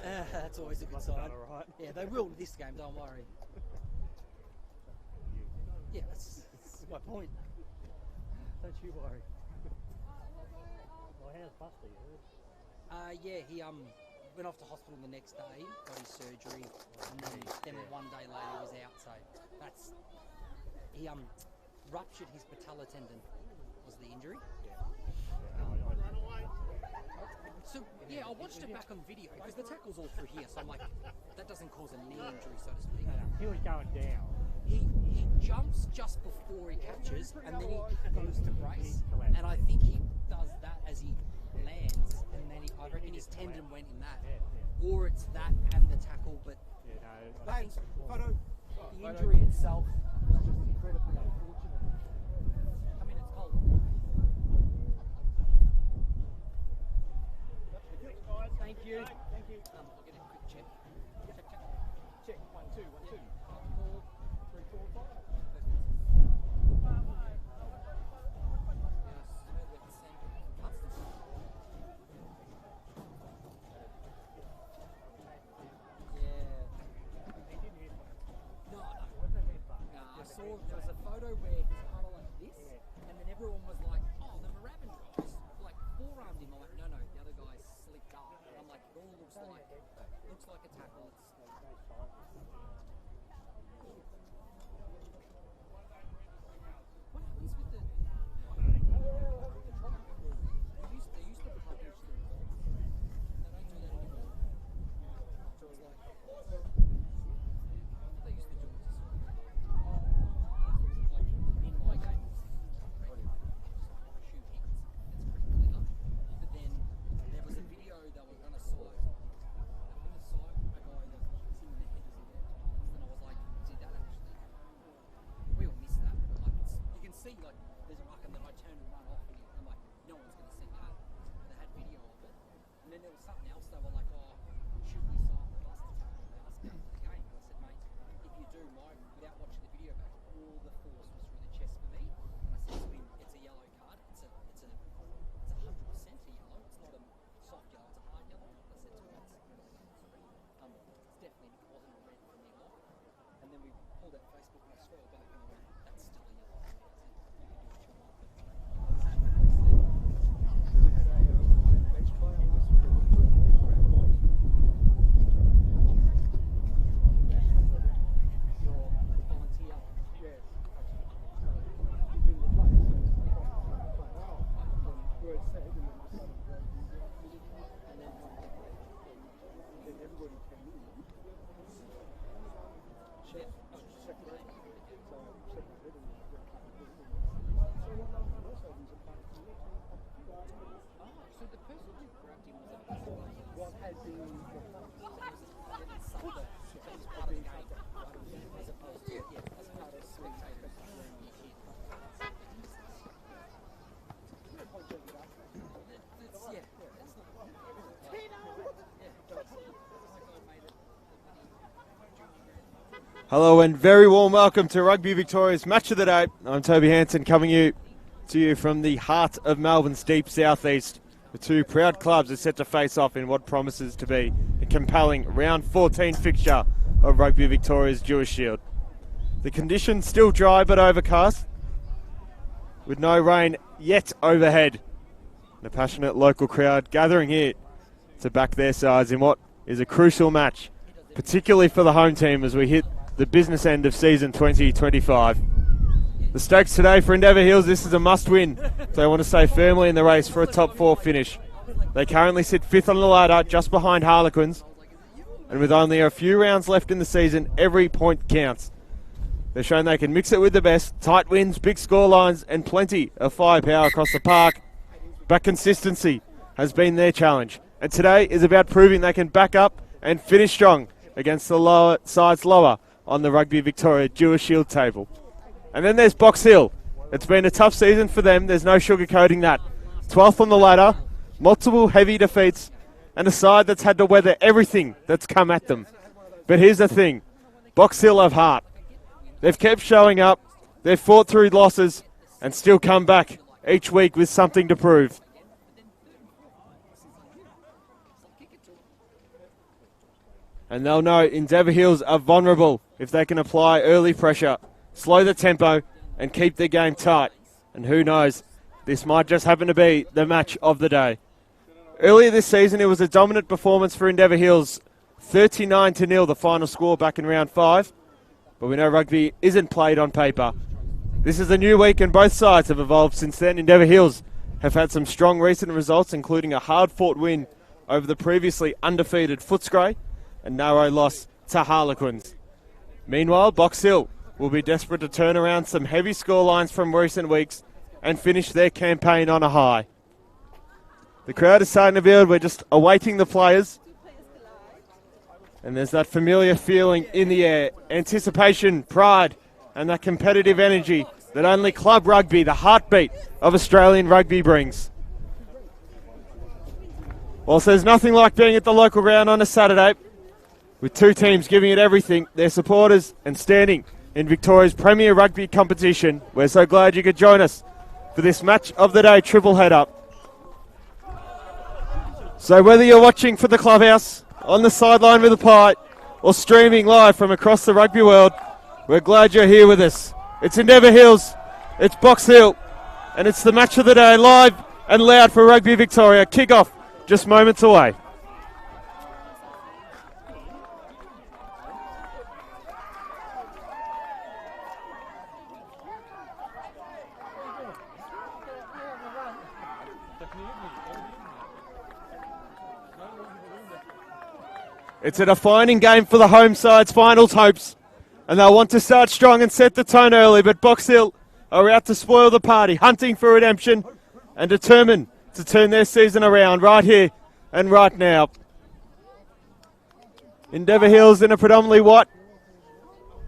That's always a good sign. All right. Yeah, they will this game, don't worry. Yeah, that's my point. Don't you worry. Well, how's Buster, you heard? Yeah, he went off to hospital the next day, got his surgery, and then 1 day later he was out. So he ruptured his patellar tendon was the injury. So yeah, I watched it back on video because the tackle's all through here. So I'm like, that doesn't cause a knee injury, so to speak. He was going down. He jumps just before he catches, and then he goes to brace. And I think he does that as he lands, and then I reckon his tendon went in that, or it's that and the tackle. But I think the injury itself was just incredibly unfortunate. I mean, it's cold. Thank you. Thank you. I'll get a quick check. Check. 1, 2, 1, 2. 4, 3, 4, 5. There was a photo where he's kind of like this, and then everyone was like, oh, the Moorabbin guys like forearmed him. I'm like, no, the other guy slipped up. And I'm like, it all looks like a tackle. What happens with the? They used to publish the reports. They don't do that anymore. So it's like they used to do it. Hello and very warm welcome to Rugby Victoria's Match of the Day. I'm Toby Hanson coming to you from the heart of Melbourne's deep southeast. The two proud clubs are set to face off in what promises to be a compelling round 14 fixture of Rugby Victoria's Dewar Shield. The conditions still dry but overcast, with no rain yet overhead. The passionate local crowd gathering here to back their sides in what is a crucial match, particularly for the home team as we hit the business end of season 2025. The stakes today for Endeavour Hills, this is a must-win. So they want to stay firmly in the race for a top 4 finish. They currently sit 5th on the ladder, just behind Harlequins. And with only a few rounds left in the season, every point counts. They've shown they can mix it with the best. Tight wins, big score lines, and plenty of firepower across the park. But consistency has been their challenge. And today is about proving they can back up and finish strong against the lower sides lower on the Rugby Victoria Dewar Shield table. And then there's Box Hill. It's been a tough season for them. There's no sugarcoating that. 12th on the ladder, multiple heavy defeats, and a side that's had to weather everything that's come at them. But here's the thing. Box Hill have heart. They've kept showing up. They've fought through losses and still come back each week with something to prove. And they'll know Endeavour Hills are vulnerable if they can apply early pressure, slow the tempo, and keep the game tight. And who knows, this might just happen to be the match of the day. Earlier this season, it was a dominant performance for Endeavour Hills. 39-0 the final score back in round 5. But we know rugby isn't played on paper. This is a new week and both sides have evolved since then. Endeavour Hills have had some strong recent results, including a hard-fought win over the previously undefeated Footscray and narrow loss to Harlequins. Meanwhile, Box Hill will be desperate to turn around some heavy scorelines from recent weeks and finish their campaign on a high. The crowd is starting to build. We're just awaiting the players. And there's that familiar feeling in the air. Anticipation, pride, and that competitive energy that only club rugby, the heartbeat of Australian rugby, brings. Whilst there's nothing like being at the local ground on a Saturday, with two teams giving it everything, their supporters, and standing in Victoria's premier rugby competition, we're so glad you could join us for this match of the day triple head-up. So whether you're watching for the clubhouse, on the sideline with a pie, or streaming live from across the rugby world, we're glad you're here with us. It's Endeavour Hills, it's Box Hill, and it's the match of the day, live and loud for Rugby Victoria. Kick-off just moments away. It's a defining game for the home side's finals hopes, and they'll want to start strong and set the tone early, but Box Hill are out to spoil the party, hunting for redemption and determined to turn their season around right here and right now. Endeavour Hills in a predominantly white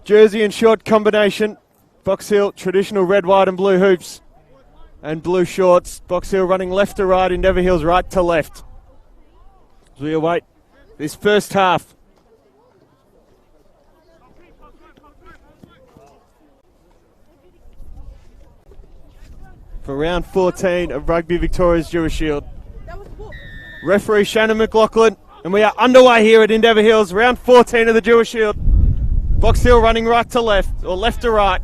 jersey and short combination. Box Hill, traditional red, white and blue hoops and blue shorts. Box Hill running left to right, Endeavour Hills right to left. As we await this first half. For round 14 of Rugby Victoria's Dewar Shield. Referee Shannon McLaughlin, and we are underway here at Endeavour Hills, round 14 of the Dewar Shield. Box Hill running right to left, or left to right.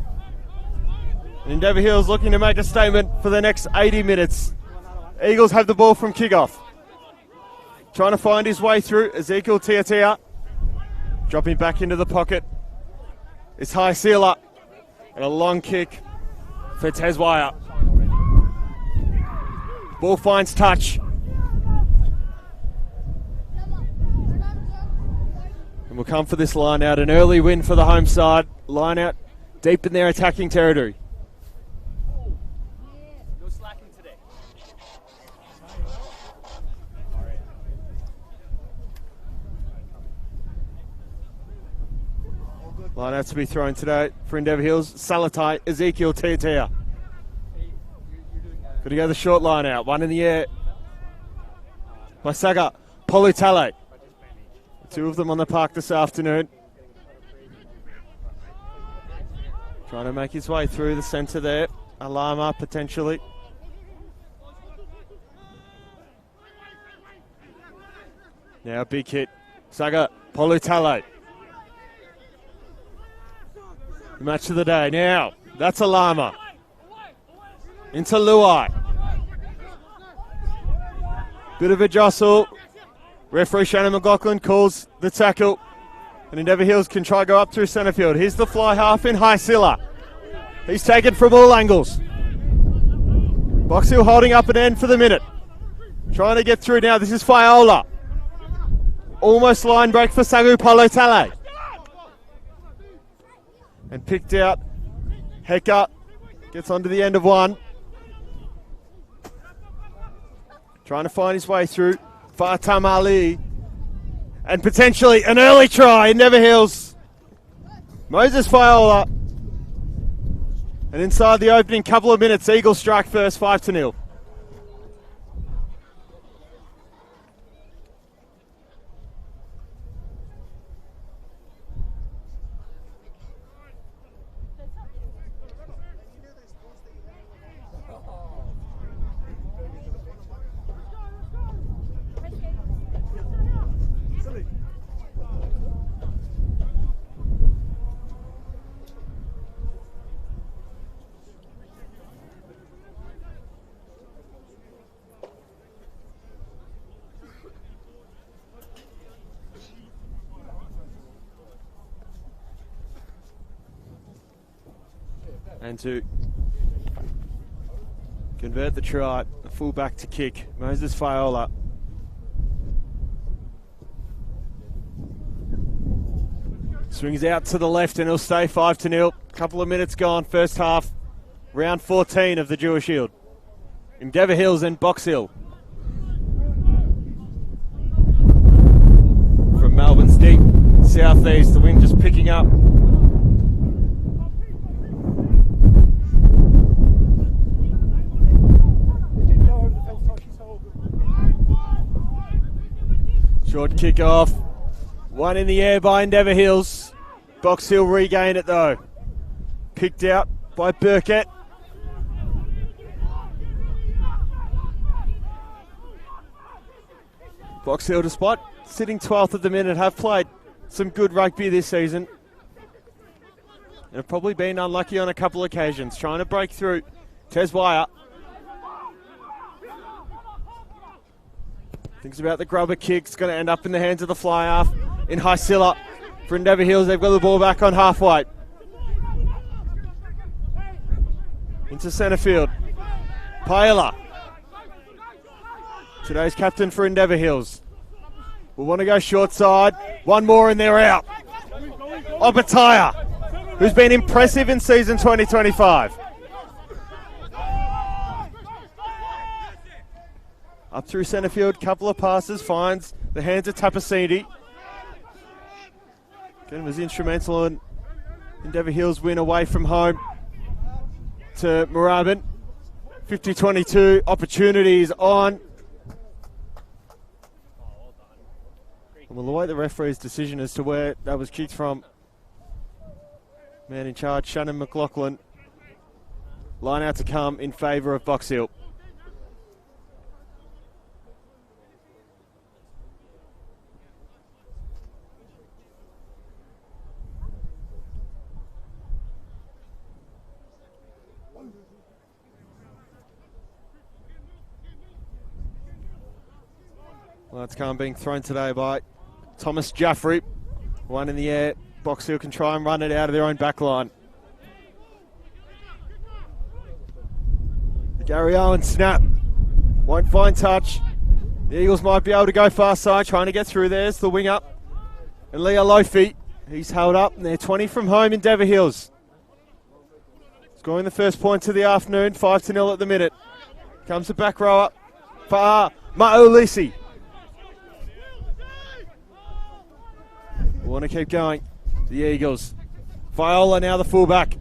And Endeavour Hills looking to make a statement for the next 80 minutes. Eagles have the ball from kickoff. Trying to find his way through, Ezekiel Tiatia. Dropping back into the pocket. It's high sealer. And a long kick for Teswire. Ball finds touch. And we'll come for this line out. An early win for the home side. Line out deep in their attacking territory. Line out to be thrown today for Endeavour Hills. Salatai, Ezekiel Tiatia. Got to go the short line out. One in the air. Masaga, Polutale. Two of them on the park this afternoon. Trying to make his way through the centre there. Alama potentially. Now big hit. Saga, Polutale. Match of the day. Now, that's Alama. Into Luai. Bit of a jostle. Referee Shannon McLaughlin calls the tackle. And Endeavour Hills can try go up through centre field. Here's the fly half in high Silla. He's taken from all angles. Box Hill holding up an end for the minute. Trying to get through now. This is Faiola. Almost line break for Sagu Polotale. And picked out. Heka gets onto the end of one. Trying to find his way through. Fatam Ali. And potentially an early try. Endeavour Hills. Moses Faiola. And inside the opening couple of minutes, Eagles strike first, 5-0. And to convert the try, the full-back to kick, Moses Faiola. Swings out to the left and he'll stay 5-0. Couple of minutes gone, first half, round 14 of the Dewar Shield. Endeavour Hills and Box Hill. From Melbourne's deep southeast, the wind just picking up. Short kick off. One in the air by Endeavour Hills. Box Hill regain it though. Picked out by Burkett. Box Hill, despite sitting 12th at the minute, have played some good rugby this season. And have probably been unlucky on a couple of occasions. Trying to break through. Tez Wire. Thinks about the grubber kick. It's going to end up in the hands of the fly half in Hysilla. For Endeavour Hills, they've got the ball back on halfway. Into centre field. Paella. Today's captain for Endeavour Hills. We'll want to go short side. One more and they're out. Obataya, who's been impressive in season 2025. Up through centre field, couple of passes, finds the hands of Tapasini. Again, was instrumental in Endeavour Hills' win away from home to Moorabbin. 50-22, opportunities on. And we'll await the referee's decision as to where that was kicked from. Man in charge, Shannon McLaughlin. Line out to come in favour of Box Hill. Well, it's come being thrown today by Thomas Jaffrey. One in the air. Box Hill can try and run it out of their own back line. The Gary Owen snap. Won't find touch. The Eagles might be able to go far side, trying to get through. There's the wing up. And Leo Lofi. He's held up, and they're 20 from home, Endeavour Hills. Scoring the first point of the afternoon, 5-0 at the minute. Comes the back rower for Ma'olisi. We want to keep going. The Eagles. Viola now the fullback.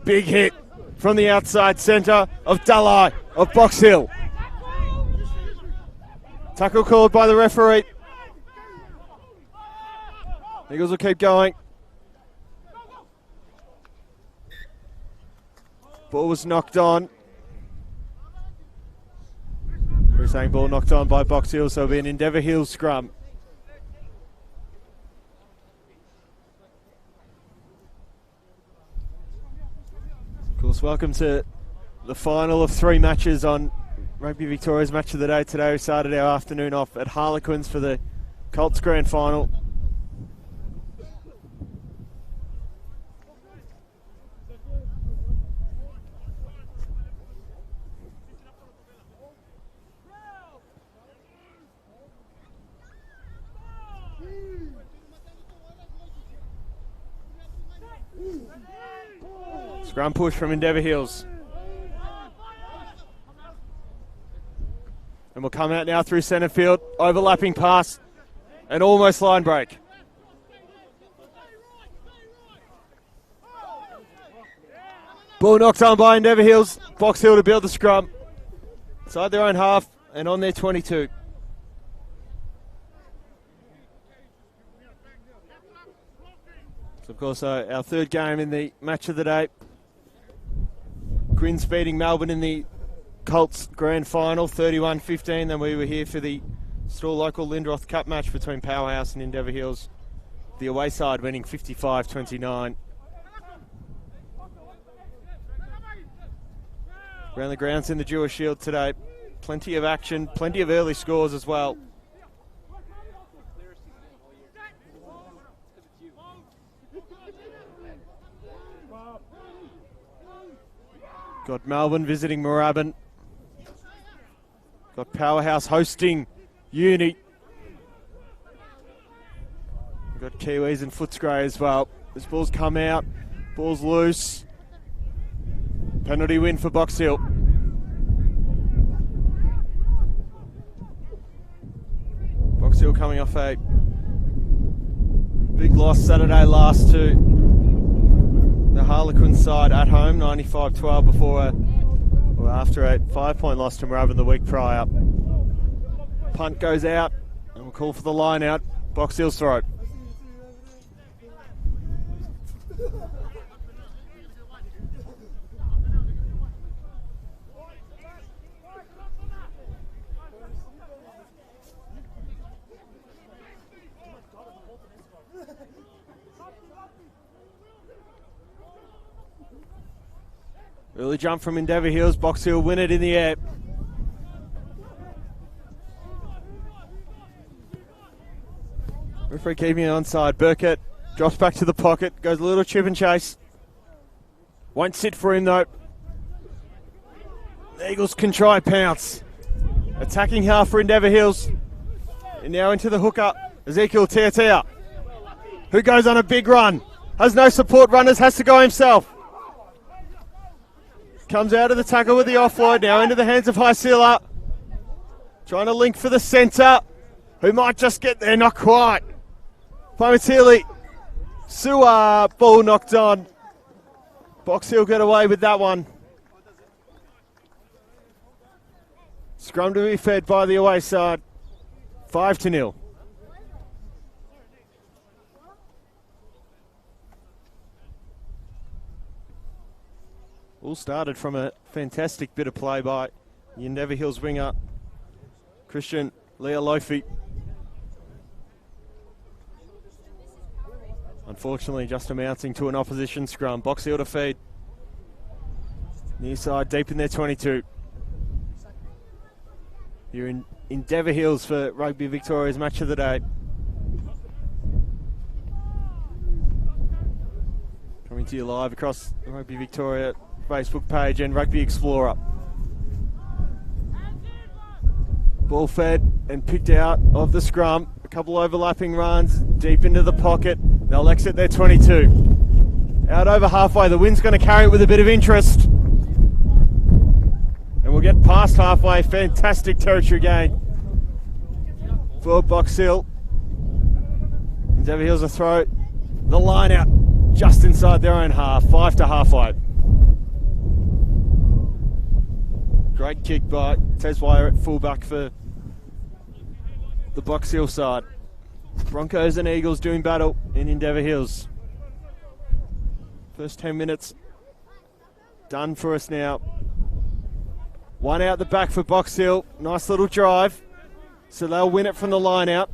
Big hit from the outside centre of Dalai of Box Hill. Tackle called by the referee. Eagles will keep going. Ball was knocked on. We're saying ball knocked on by Box Hill, so it'll be an Endeavour Hills scrum. Of course, welcome to the final of 3 matches on Rugby Victoria's Match of the Day today. We started our afternoon off at Harlequins for the Colts Grand Final. Scrum push from Endeavour Hills. And we'll come out now through centre field. Overlapping pass and almost line break. Ball knocked on by Endeavour Hills. Box Hill to build the scrum. Inside their own half and on their 22. So of course our third game in the match of the day. Quins beating Melbourne in the Colts Grand Final, 31-15. Then we were here for the still local Lindroth Cup match between Powerhouse and Endeavour Hills. The away side winning 55-29. Around the grounds in the Dewar Shield today. Plenty of action, plenty of early scores as well. Got Melbourne visiting Moorabbin. Got Powerhouse hosting Uni. We've got Kiwis and Footscray as well. This ball's come out. Ball's loose. Penalty win for Box Hill. Box Hill coming off a big loss Saturday last to the Harlequin side at home, 95-12 before after a 5-point loss to Moorabbin the week prior. Punt goes out and we'll call for the line out. Box Hill's throw. Early jump from Endeavour Hills. Box Hill win it in the air. Referee keeping it onside. Burkett drops back to the pocket. Goes a little chip and chase. Won't sit for him though. The Eagles can try pounce. Attacking half for Endeavour Hills. And now into the hooker. Ezekiel Tiatia, who goes on a big run. Has no support runners. Has to go himself. Comes out of the tackle with the offload, now into the hands of Hycilla. Trying to link for the centre, who might just get there, not quite. Pomatili, Sua, ball knocked on. Box Hill get away with that one. Scrum to be fed by the away side, 5-0. All started from a fantastic bit of play by the Endeavour Hills winger, Christian Leolofi. Unfortunately, just amounting to an opposition scrum. Box Hill to feed. Near side, deep in their 22. You're in Endeavour Hills for Rugby Victoria's match of the day. Coming to you live across the Rugby Victoria Facebook page and Rugby Explorer. Ball fed and picked out of the scrum. A couple overlapping runs deep into the pocket. They'll exit their 22. Out over halfway. The wind's going to carry it with a bit of interest. And we'll get past halfway. Fantastic territory gain for Box Hill. Endeavour Hills a throw. The line out just inside their own half. 5 to halfway. Great kick by Teswire at fullback for the Box Hill side. Broncos and Eagles doing battle in Endeavour Hills. First 10 minutes done for us now. One out the back for Box Hill. Nice little drive. So they'll win it from the line out.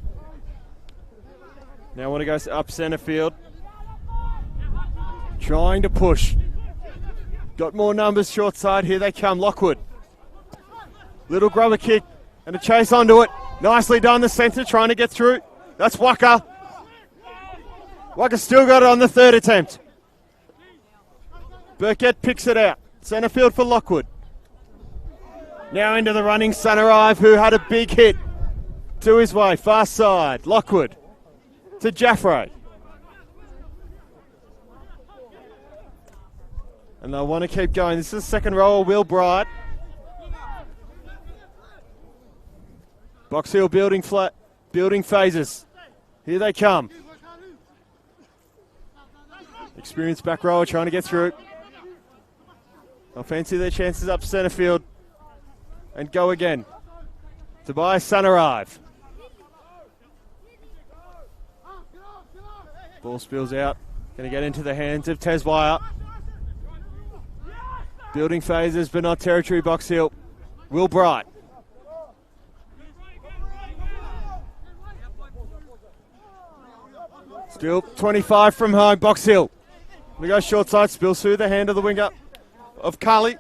Now want to go up centre field. Trying to push. Got more numbers short side. Here they come. Lockwood. Little grubber kick and a chase onto it. Nicely done, the centre trying to get through. That's Waka. Waka still got it on the third attempt. Burkett picks it out. Centre field for Lockwood. Now into the running Sunarive, who had a big hit to his way. Far side. Lockwood to Jaffray. And they'll want to keep going. This is the second row of Will Bright. Box Hill building phases. Here they come. Experienced back rower trying to get through. They'll fancy their chances up centre field and go again. Tobias Sunarive. Ball spills out. Going to get into the hands of Teswire. Building phases but not territory. Box Hill. Will Bright. Still 25 from home, Box Hill. We go short side, spills through the hand of the winger of Carly.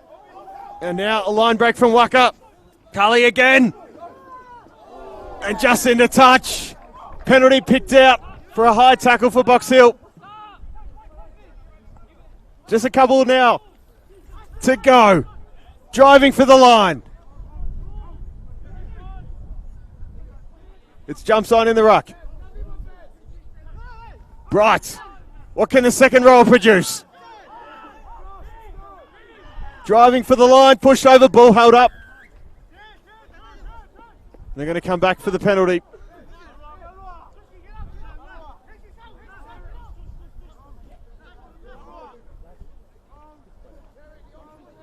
And now a line break from Waka. Carly again. And just into touch. Penalty picked out for a high tackle for Box Hill. Just a couple now to go. Driving for the line. It's jumps on in the ruck. Bright. What can the second rower produce? Driving for the line, pushed over, ball held up. They're going to come back for the penalty.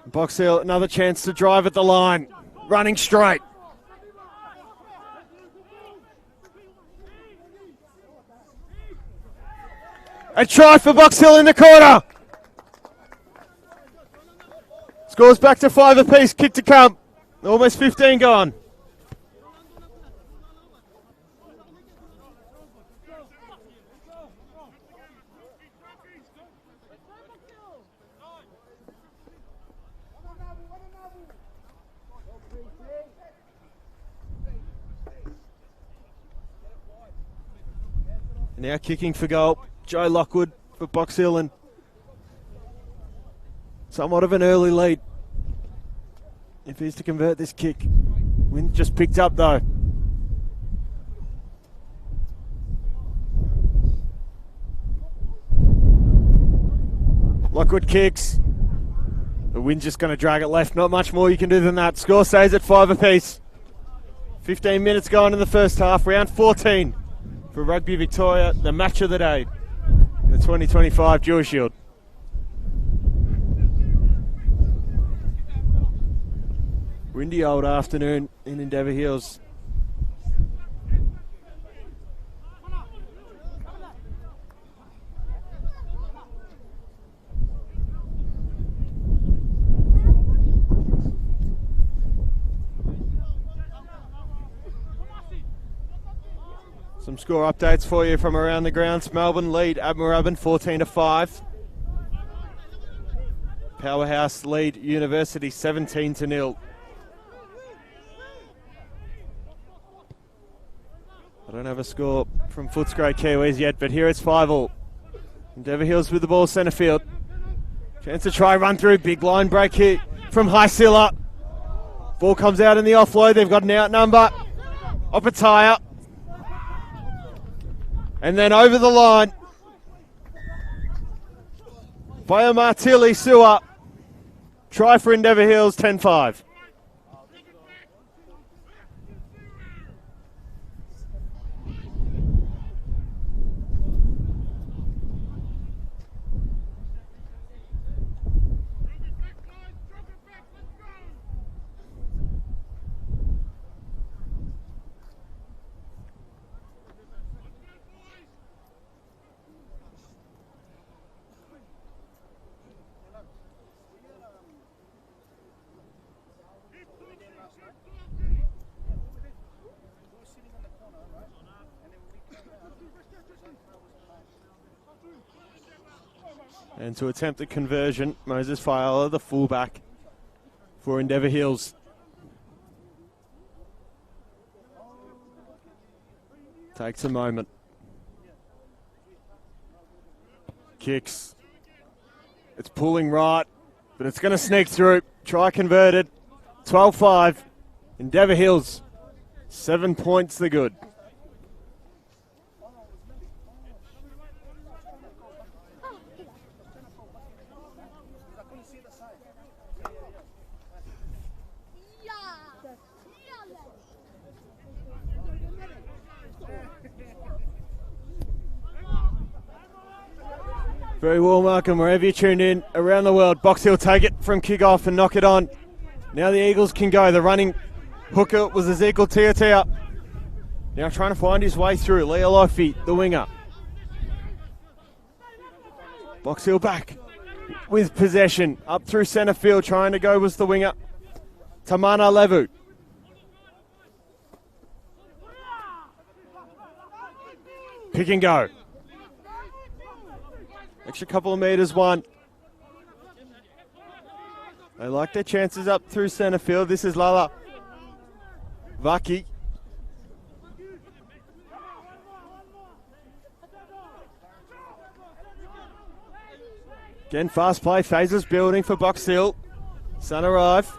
Box Hill, another chance to drive at the line. Running straight. A try for Box Hill in the corner. Scores back to 5 apiece. Kick to come. Almost 15 gone. Now kicking for goal, Joe Lockwood for Box Hill, and somewhat of an early lead if he's to convert this kick. Wind just picked up though. Lockwood kicks. The wind just going to drag it left. Not much more you can do than that. Score stays at 5 apiece. 15 minutes gone in the first half. Round 14 for Rugby Victoria. The match of the day in the 2025 Dewar Shield. Windy old afternoon in Endeavour Hills. Some score updates for you from around the grounds. Melbourne lead Admirabin 14-5. Powerhouse lead University 17-0. I don't have a score from Footscray Kiwis yet, but here it's 5-all. Endeavour Hills with the ball, centre field. Chance to try run through, big line break here from Highsilla. Ball comes out in the offload, they've got an outnumber. Opataya. And then over the line. Biomartili Sua. Try for Endeavour Hills, 10-5. And to attempt the conversion, Moses Fiala, the fullback for Endeavour Hills. Takes a moment. Kicks. It's pulling right, but it's going to sneak through. Try converted. 12-5. Endeavour Hills. 7 points the good. Very warm welcome wherever you tuned in around the world. Box Hill take it from kick-off and knock it on. Now the Eagles can go. The running hooker was Ezekiel Tiatia. Now trying to find his way through. Leo Lofi, the winger. Box Hill back with possession. Up through centre field. Trying to go was the winger. Tamana Levu. Pick and go. Extra couple of metres, one. They like their chances up through centre field. This is Lala Vaki. Again, fast play. Phases building for Box Hill. Sun arrive.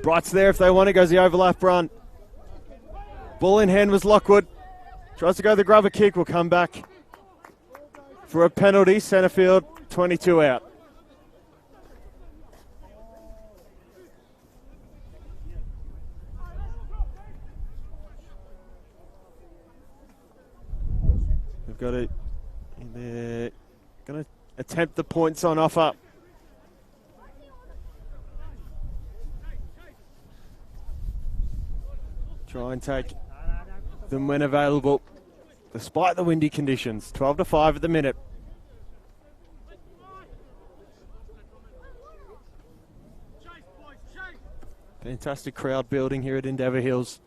Bright's there if they want it, goes the overlap run. Ball in hand was Lockwood. Tries to go the grubber kick, will come back for a penalty. Centre field, 22 out. We've got it. They're going to attempt the points on offer. Try and take them when available, despite the windy conditions. 12-5 at the minute. Fantastic crowd building here at Endeavour Hills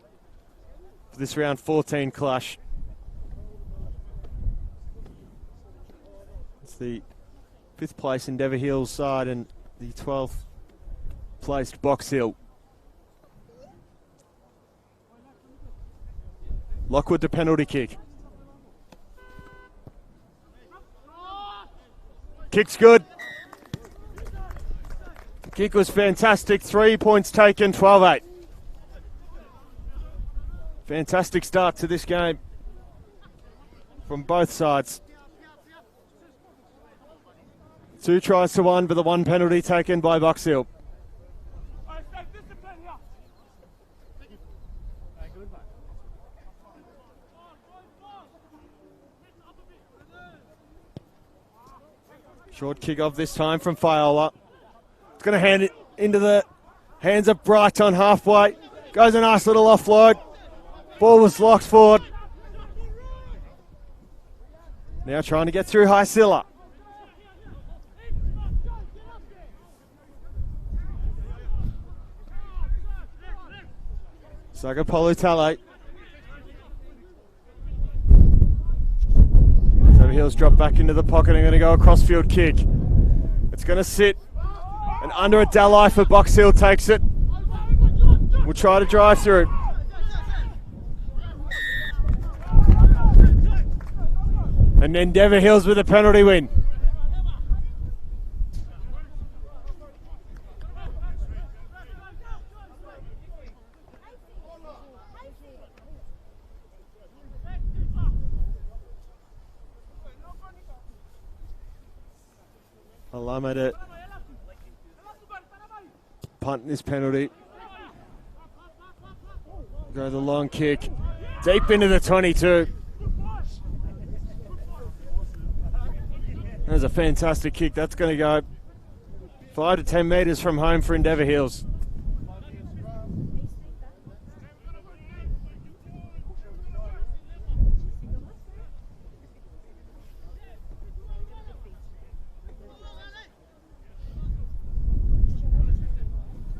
for this round 14 clash. It's the 5th place Endeavour Hills side and the 12th placed Box Hill. Lockwood to penalty kick. Kick's good. The kick was fantastic. 3 points taken, 12-8. Fantastic start to this game from both sides. 2 tries to 1, but the 1 penalty taken by Box Hill. Short kick off this time from Fiola. It's going to hand it into the hands of Bright on halfway. Goes a nice little offload. Ball was locked forward. Now trying to get through Hysilla. Sagapolu Tale. Hills drop back into the pocket and going to go a crossfield kick. It's going to sit and under a Dalai for Box Hill takes it. We'll try to drive through. And Endeavour Hills with a penalty win. Alama to punt this penalty. Go the long kick. Deep into the 22. That was a fantastic kick. That's going to go 5 to 10 metres from home for Endeavour Hills.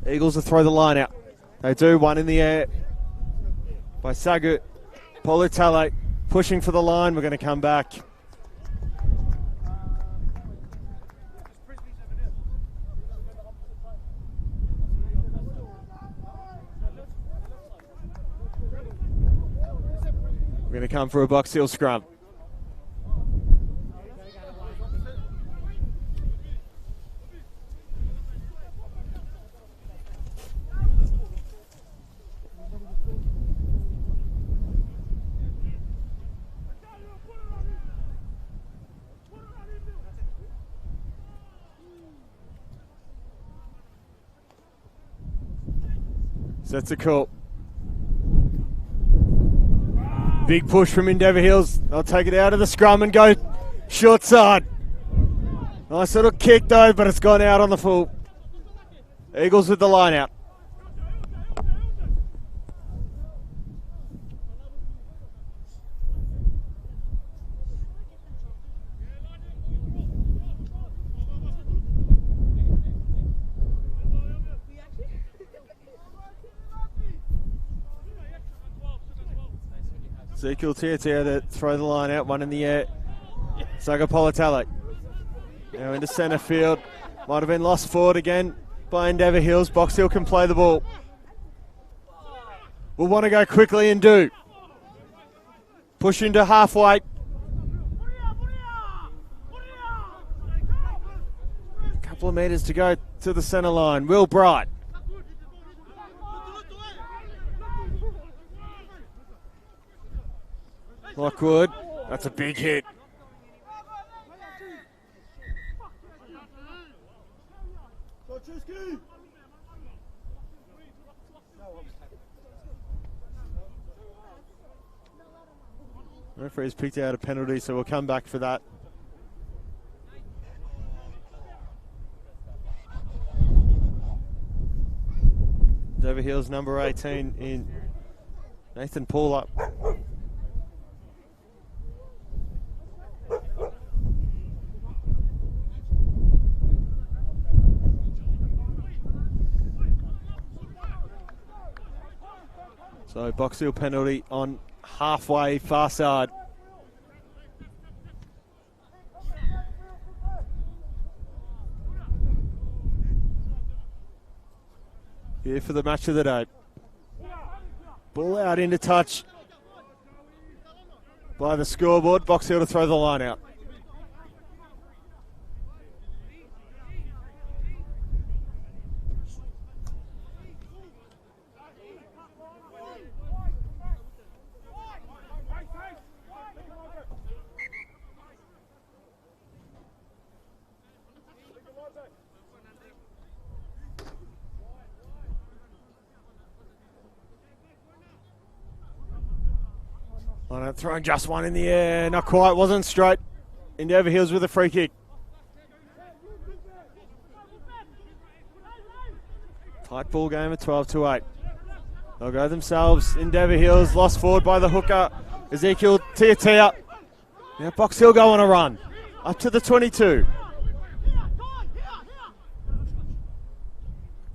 Eagles will throw the line out. They do, 1 in the air by Sagu. Politale pushing for the line. We're going to come back. We're going to come for a Box Hill scrum. Sets a call. Big push from Endeavour Hills. They'll take it out of the scrum and go short side. Nice little kick though, but it's gone out on the full. Eagles with the line out. Ezekiel Tiatia to throw the line out, 1 in the air. Sagapolitale. Now into centre field. Might have been lost forward again by Endeavour Hills. Box Hill can play the ball. We'll want to go quickly and do. Push into halfway. Couple of metres to go to the centre line. Will Bright. Lockwood. That's a big hit. Referee's picked out a penalty, so we'll come back for that. Endeavour Hills number 18 in Nathan Paul up. So Box Hill penalty on halfway far side. Here for the match of the day. Ball out into touch by the scoreboard. Box Hill to throw the line out. Throwing just one in the air, not quite, wasn't straight. Endeavour Hills with a free kick. Tight ball game at 12-8. They'll go themselves. Endeavour Hills lost forward by the hooker, Ezekiel Tiatia. Now Box Hill go on a run up to the 22.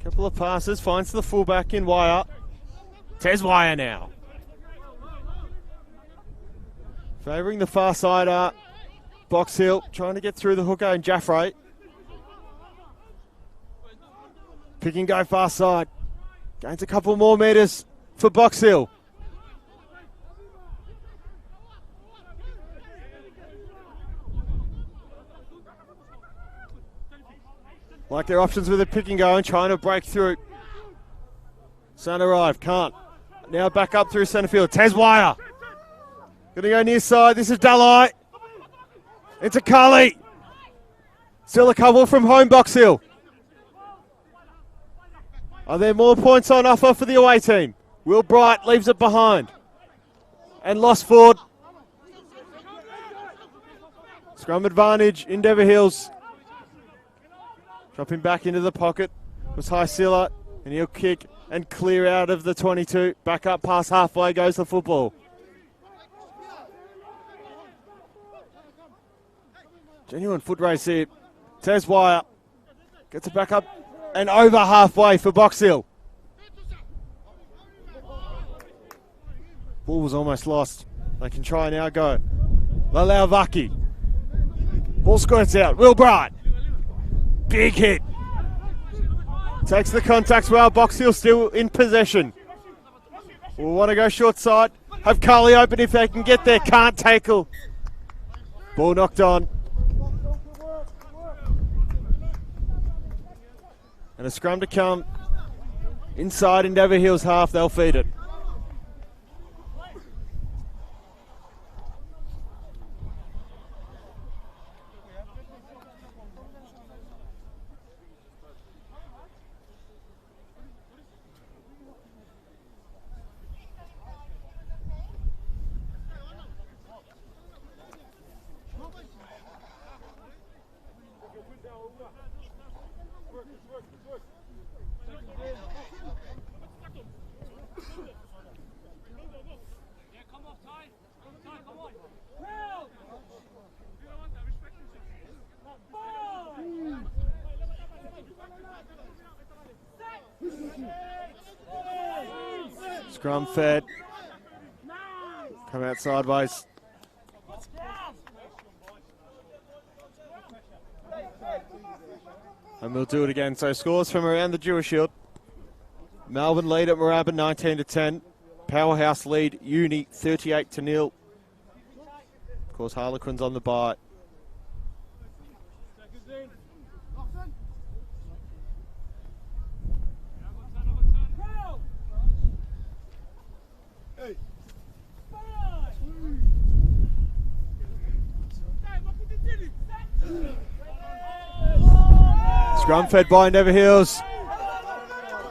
Couple of passes, finds the fullback in Wire. Tez Wire now. Favouring the far side, Box Hill, trying to get through the hooker and Jaffray. Pick and go far side. Gains a couple more metres for Box Hill. Like their options with a pick and go and trying to break through. Centre arrive, can't. Now back up through centre field. Tez Wire. Going to go near side. This is Dalai. Into Carly. Still a couple from home, Box Hill. Are there more points on offer for the away team? Will Bright leaves it behind. And lost forward. Scrum advantage, Endeavour Hills. Dropping back into the pocket was Hysilla. And he'll kick and clear out of the 22. Back up past halfway goes the football. Genuine foot race here. Tez Wire gets it back up and over halfway for Box Hill. Ball was almost lost. They can try now go. Lalauvaki. Ball squirts out. Will Bright. Big hit. Takes the contact well. Box Hill still in possession. We'll want to go short side. Have Carly open if they can get there. Can't tackle. Ball knocked on. And a scrum to come inside Endeavour Hills half. They'll feed it. Scrum fed. Come out sideways. And we'll do it again. So scores from around the Dewar Shield. Melbourne lead at Moorabbin 19-10. Powerhouse lead Uni 38-0. Of course, Harlequins on the bye. Scrum fed by Endeavour Hills.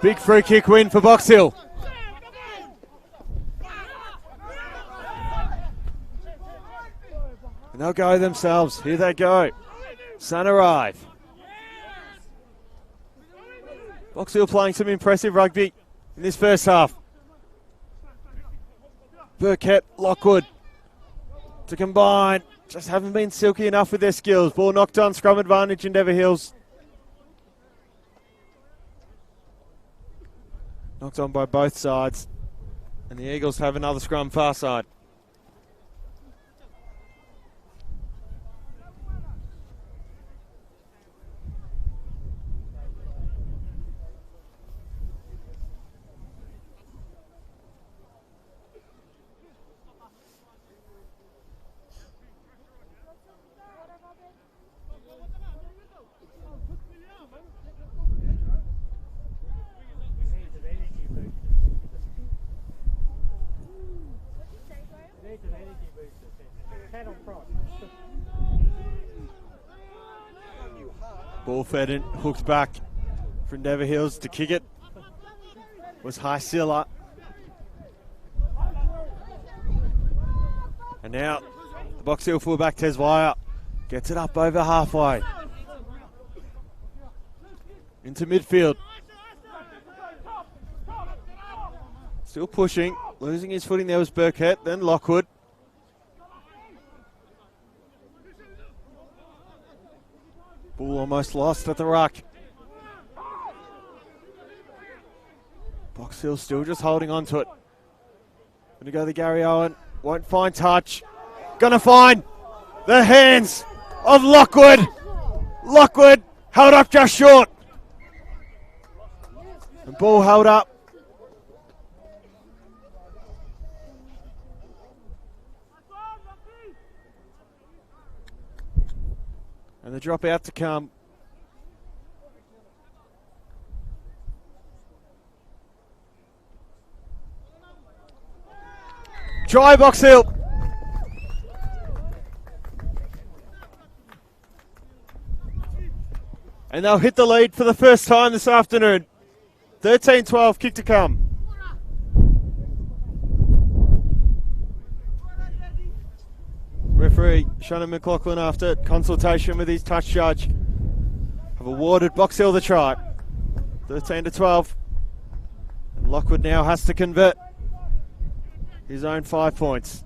Big free kick win for Box Hill. And they'll go themselves. Here they go. Sun arrive. Box Hill playing some impressive rugby in this first half. Burkett, Lockwood to combine. Just haven't been silky enough with their skills. Ball knocked on, scrum advantage, Endeavour Hills. Knocked on by both sides. And the Eagles have another scrum far side. Ball fed in, hooked back for Endeavour Hills to kick it. Was High Silla. And now the Box Hill fullback Tez Wire gets it up over halfway. Into midfield. Still pushing, losing his footing there was Burkett, then Lockwood. Ball almost lost at the ruck. Box Hill still just holding on to it. Gonna go to Gary Owen. Won't find touch. Gonna find the hands of Lockwood. Lockwood held up just short. The ball held up. And the drop out to come. Try Box Hill. And they'll hit the lead for the first time this afternoon. 13-12, kick to come. Referee Shannon McLaughlin, after consultation with his touch judge, have awarded Box Hill the try. 13-12. And Lockwood now has to convert his own 5 points.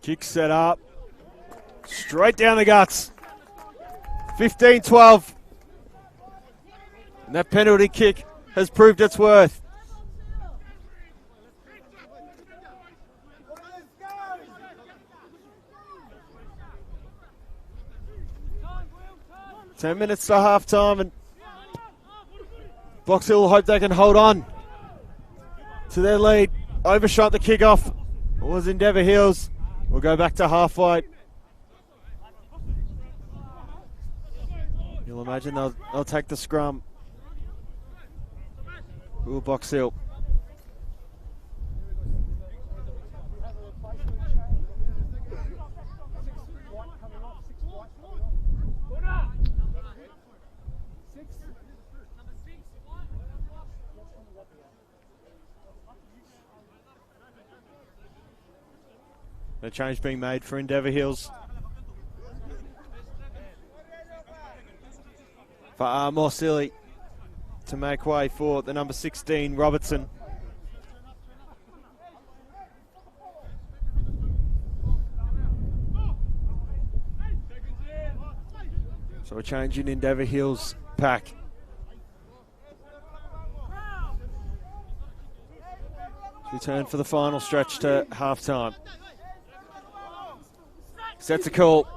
Kick set up. Straight down the guts. 15-12. And that penalty kick has proved its worth. Ten minutes to half time, and Box Hill hope they can hold on to their lead. Overshot the kickoff. It was Endeavour Hills. We'll go back to halfway. You'll imagine they'll take the scrum. Will Box Hill. A change being made for Endeavour Hills. For Morsili to make way for the number 16, Robertson. So a change in Endeavour Hills pack. Return for the final stretch to half-time. Sets a call.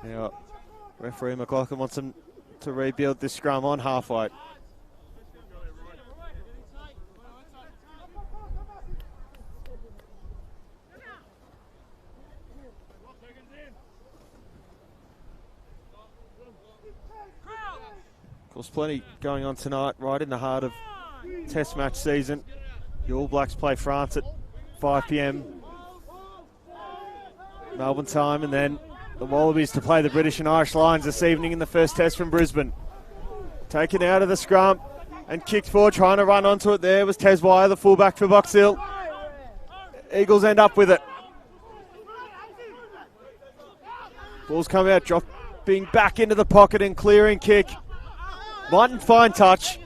Now, referee McLaughlin wants him to rebuild this scrum on halfway. Of course, plenty going on tonight, right in the heart of Test match season. The All Blacks play France at 5 p.m. Melbourne time, and then the Wallabies to play the British and Irish Lions this evening in the first test from Brisbane. Taken out of the scrum and kicked forward, trying to run onto it there was Dewar, the fullback for Box Hill. Eagles end up with it. Ball's come out, dropping back into the pocket and clearing kick. Mightn't find touch.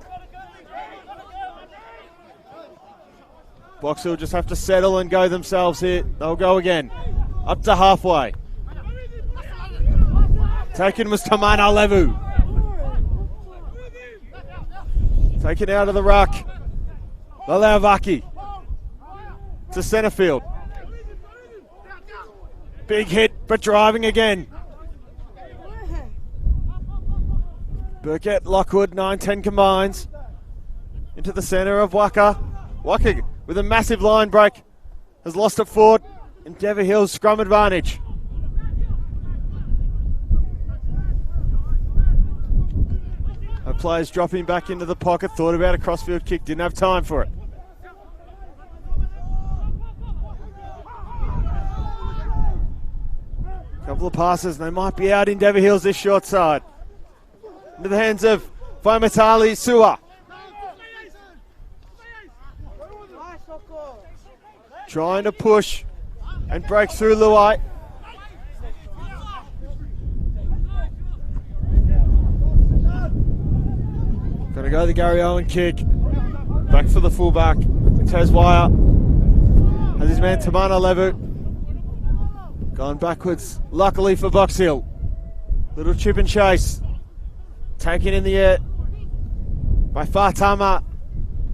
Box Hill just have to settle and go themselves here. They'll go again. Up to halfway. Taken was Tamana Levu. Taken out of the ruck. Lalauvaki to centre field. Big hit, but driving again. Burkett, Lockwood, 9-10 combines. Into the centre of Waka. Waka with a massive line break. Has lost it forward. Endeavour Hill's scrum advantage. Her players dropping back into the pocket. Thought about a crossfield kick. Didn't have time for it. Couple of passes. They might be out Endeavour Hills this short side. Into the hands of Faimatali Sua. Trying to push and break through Luai. Gonna go the Gary Owen kick. Back for the fullback. Tezwire has his man Tamana Levu. Going backwards, luckily for Box Hill. Little chip and chase. Taken in the air by Fatama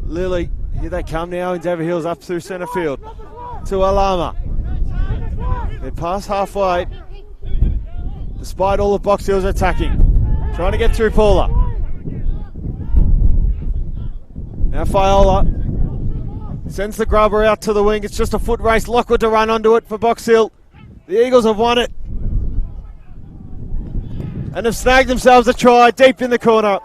Lily. Here they come now. Endeavour Hills up through centre field to Alama. They're past halfway, despite all of Box Hill's attacking. Trying to get through Paula. Now Fiola sends the grubber out to the wing. It's just a foot race. Lockwood to run onto it for Box Hill. The Eagles have won it and have snagged themselves a try deep in the corner.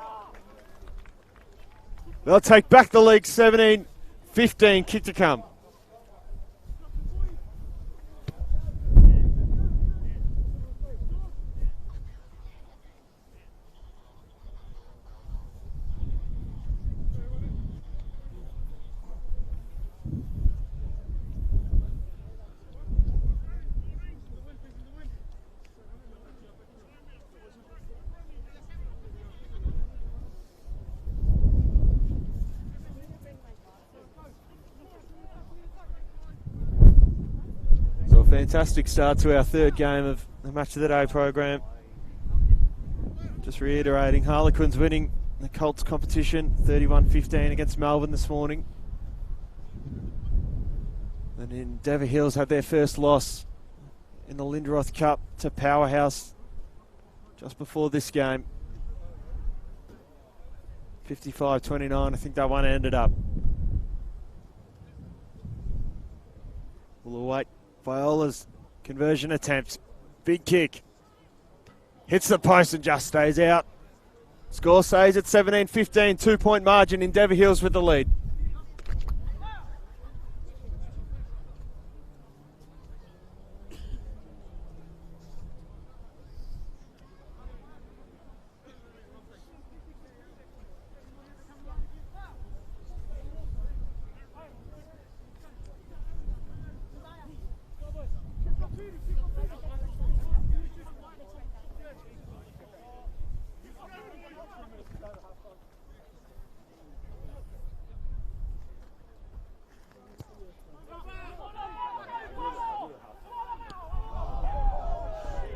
They'll take back the league. 17-15, kick to come. Fantastic start to our third game of the Match of the Day program. Just reiterating, Harlequins winning the Colts competition 31-15 against Melbourne this morning. And Endeavour Hills had their first loss in the Linderoth Cup to Powerhouse just before this game. 55-29, I think that one ended up. We'll await Viola's conversion attempt. Big kick. Hits the post and just stays out. Score stays at 17-15, 2-point margin. Endeavour Hills with the lead.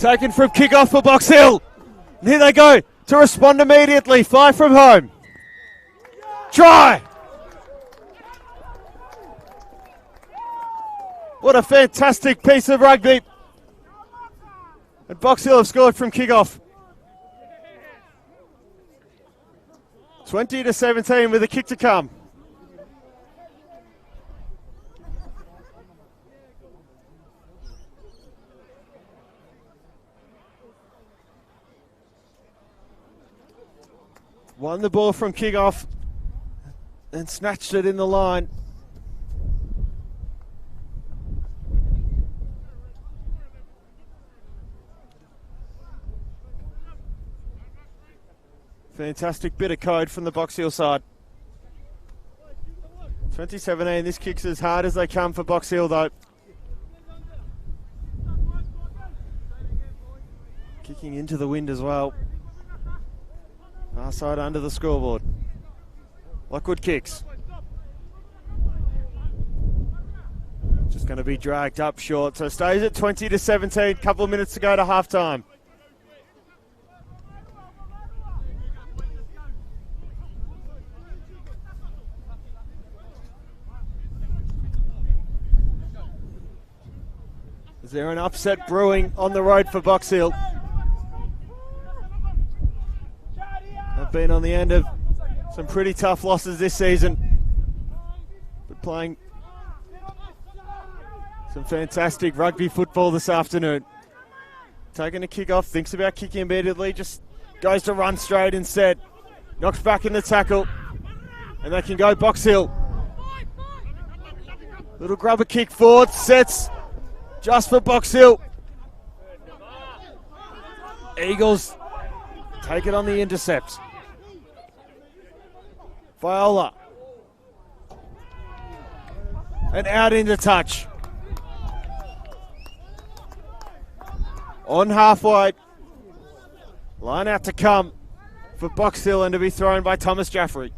Taken from kick-off for Box Hill. And here they go to respond immediately. 5 from home. Try! What a fantastic piece of rugby. And Box Hill have scored from kick-off. 20-17 with a kick to come. won the ball from kick-off and snatched it in the line. Fantastic bit of code from the Box Hill side. 2017, this kick's as hard as they come for Box Hill though. Kicking into the wind as well. Far side under the scoreboard. Lockwood kicks. Just going to be dragged up short, so stays at 20-17. Couple of minutes to go to half time. Is there an upset brewing on the road for Box Hill? They've been on the end of some pretty tough losses this season, but playing some fantastic rugby football this afternoon. Taking a kick off, thinks about kicking immediately, just goes to run straight instead. Knocks back in the tackle, and they can go Box Hill. Little grubber kick forward, sets just for Box Hill. Eagles take it on the intercept. Viola. And out into touch. On halfway. Line out to come for Box Hill and to be thrown by Thomas Jaffrey.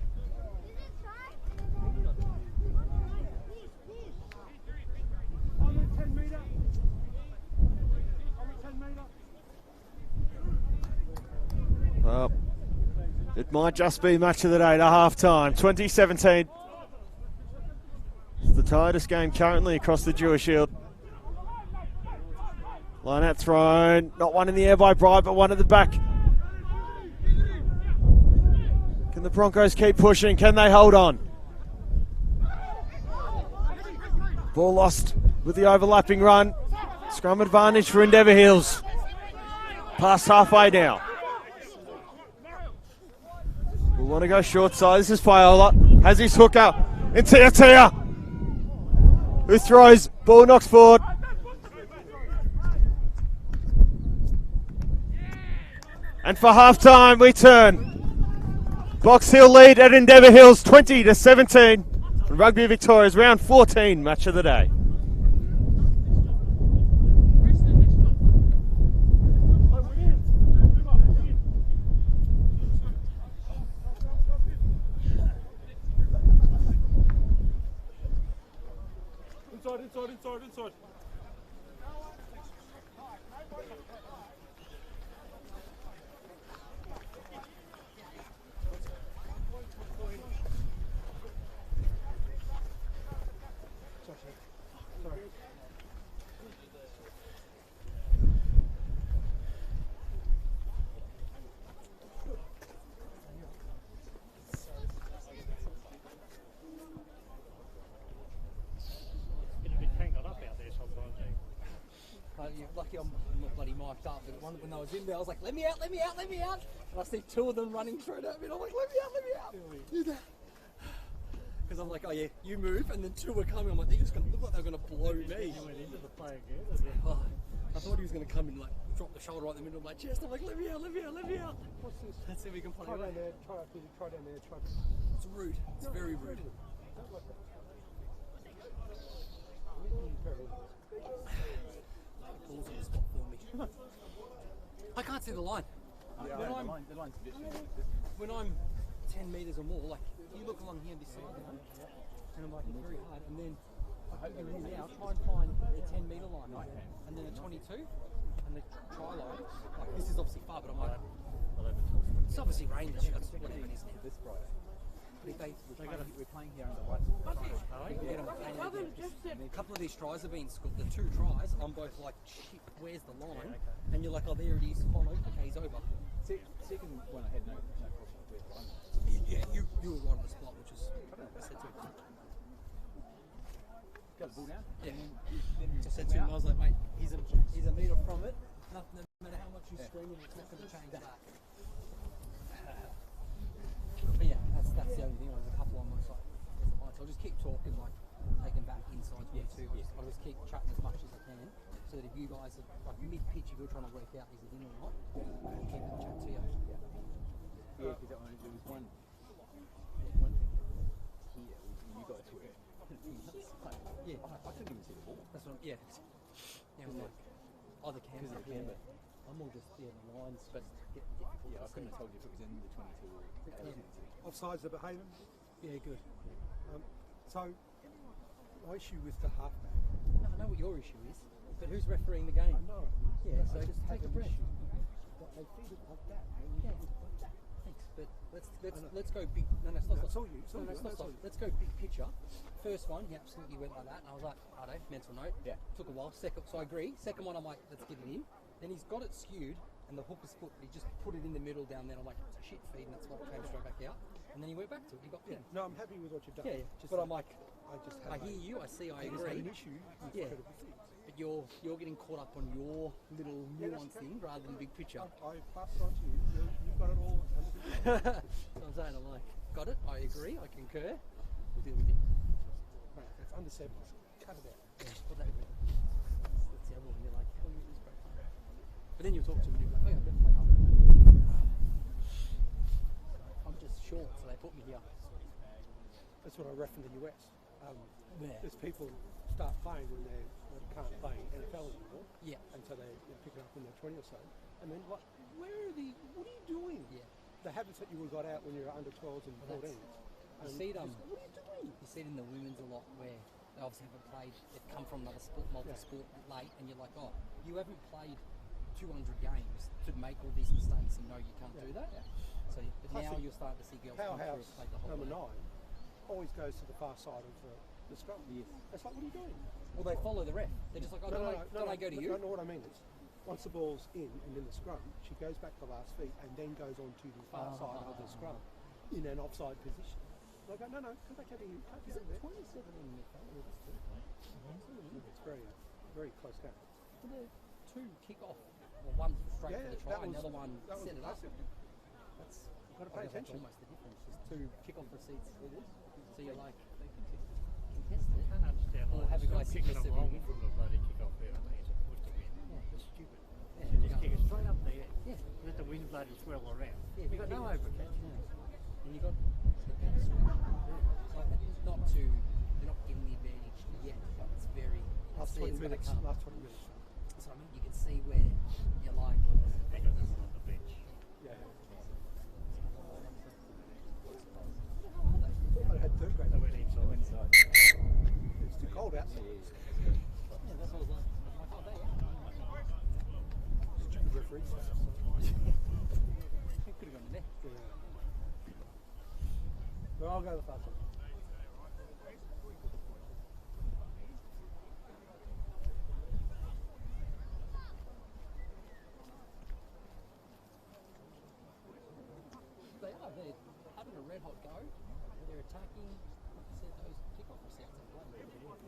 Well, it might just be match of the day to half time. 2017. It's the tightest game currently across the Dewar Shield. Line out thrown. Not one in the air by Bright, but one at the back. Can the Broncos keep pushing? Can they hold on? Ball lost with the overlapping run. Scrum advantage for Endeavour Hills. Past halfway now. We want to go short side. This is Viola. Has his hooker. And Tia. Who throws. Ball knocks forward. And for half time we turn. Box Hill lead at Endeavour Hills 20-17. Rugby Victoria's round 14 match of the day. Inside. You're lucky I'm not bloody mic'd up, but when I was in there, I was like, let me out. And I see two of them running straight at me, and I'm like, let me out. Do that. Because I'm like, oh yeah, you move, and then two were coming. I'm like, they're just going to look like they're going to blow me. You went into the play again. Oh, I thought he was going to come and like drop the shoulder right in the middle of my chest. I'm like, let me out. What's this? Let's see if we can play Try away. down there, try down there. It's rude. It's very rude. Balls on the spot for me. I can't see the line. When I'm 10 metres or more, like you look along here this side, and I'm like, it's very hard. And then I hope you're in now, try and find the 10 metre line, and then a 22, and the try line. Like this is obviously far, but I'm like, it's obviously rain this year. It's whatever it is now. This Friday. But if We're playing here under one. a couple of these tries have been scored. The two tries, I'm both like, shit, where's the line? And you're like, oh, there it is. Oh, no, okay, he's over. Second one I had no problem with one. Yeah, you were right on the spot, which is I said to him. Got the ball down? Yeah. Then I said to him, I was like, mate, he's a metre from it. No matter how much you scream, it's not going to change that. I'll just keep talking, like taking back inside 22. I'll just keep chatting as much as I can, so that if you guys are like mid-pitch, if you're trying to work out is it in or not, I'll keep the chat to you. Yeah, because there was one thing here, you guys were. Yeah, I couldn't even see the ball. that's what. Yeah, I'm like, the cams Because are of the camera. I'm all just the lines, but Yeah, I couldn't have told you if it was in the 22 or out of 22. Offsides are behaving. yeah, good. So, my issue with the halfback. No, I know what your issue is, but who's refereeing the game? I know. Yeah, but so I just have take a an breath. issue that they feed it like that. And you Yeah. do it like that. Thanks, but I know. let's go big. No, stop. That's all you. It's all No, you. stop, That's all stop. you. Let's go big picture. First one, he absolutely went like that, and I was like, I don't, mental note. Yeah. Took a while. Second, so I agree. Second one, I'm like, let's get it in. Then he's got it skewed, and the hooker's foot, he just put it in the middle down there. I'm like, it's a shit feed, and that's why it came straight back out. And then he went back to it. He got pinned. No, I'm happy with what you've done. Yeah, Just but I'm like, I just I have hear you. I see. I just have agree. an issue with Yeah. credibility. But you're getting caught up on your little nuance thing rather than big picture. I pass it on to you. You've got it all under control. So I'm saying, I'm like, got it. I agree. I concur. We'll deal with it. Mate, it's under 7. Cut it out. Well, that's the other one. You're like, oh, you this break. But then you'll talk to me and you'll be like, oh, yeah, I'm going to play half. I'm just short, so they put me here. That's what I ref in the US. Where? There's people start playing when they can't play NFL anymore. Yeah. And so they pick it up when they're 20 or so. And then like, what are you doing? Yeah. The habits that you would got out when you were under 12s and Well, 14s. You see it, what are you doing? you see it in the women's a lot where they obviously haven't played, they've come from another sport, multi-sport late, and you're like, oh, you haven't played 200 games to make all these mistakes and know you can't do that. So, but now Classic you're starting to see girls come through Powerhouse and play the whole number way. 9 always goes to the far side of the scrum. Yes. It's like, what are you doing? Well, they follow the ref. They're just like, oh, don't I go to you? No, what I mean is, once the ball's in and in the scrum, she goes back to the last feet and then goes on to the far side of the scrum in an offside position. And I go, no, come back over here. Can't Is get it over 27 there. in the family? It's very close game. For the two kick off, well, one straight for the try, and the other one that was set it up. impressive. That's You've got to pay that's attention. almost the difference. Just two kick off receipts. So you're like, I contest it. can't understand Or why have a they're guy still kick kicking us them every wrong week. from the bloody kick-off there. I think it's supposed to be. Yeah. It's stupid. Yeah, Just you kick go, it straight up there. yeah. Let the wind bloody swirl around. Yeah, You've got no overcatch. And you got like, not to, they're not giving the advantage yet, but it's very. Last see 20 it's gonna minutes. come. Last 20 minutes. So I mean, you can see where you're like, They got this on the bench. Yeah. how are they? I had third grade. They went inside. Inside. It's too cold outside. Yeah, that's what I was like, oh, they are. Stupid referees. It could have gone in there. Yeah. But I'll go the fast one. They are. They're having a red hot go. They're attacking. Like I said, those kickoff receipts are bloody good.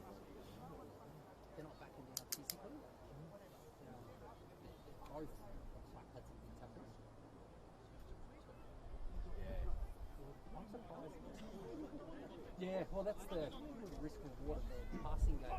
They're not backing down physically. They're both like had some big tackles. I'm surprised. Yeah, well, that's the risk of what the passing game.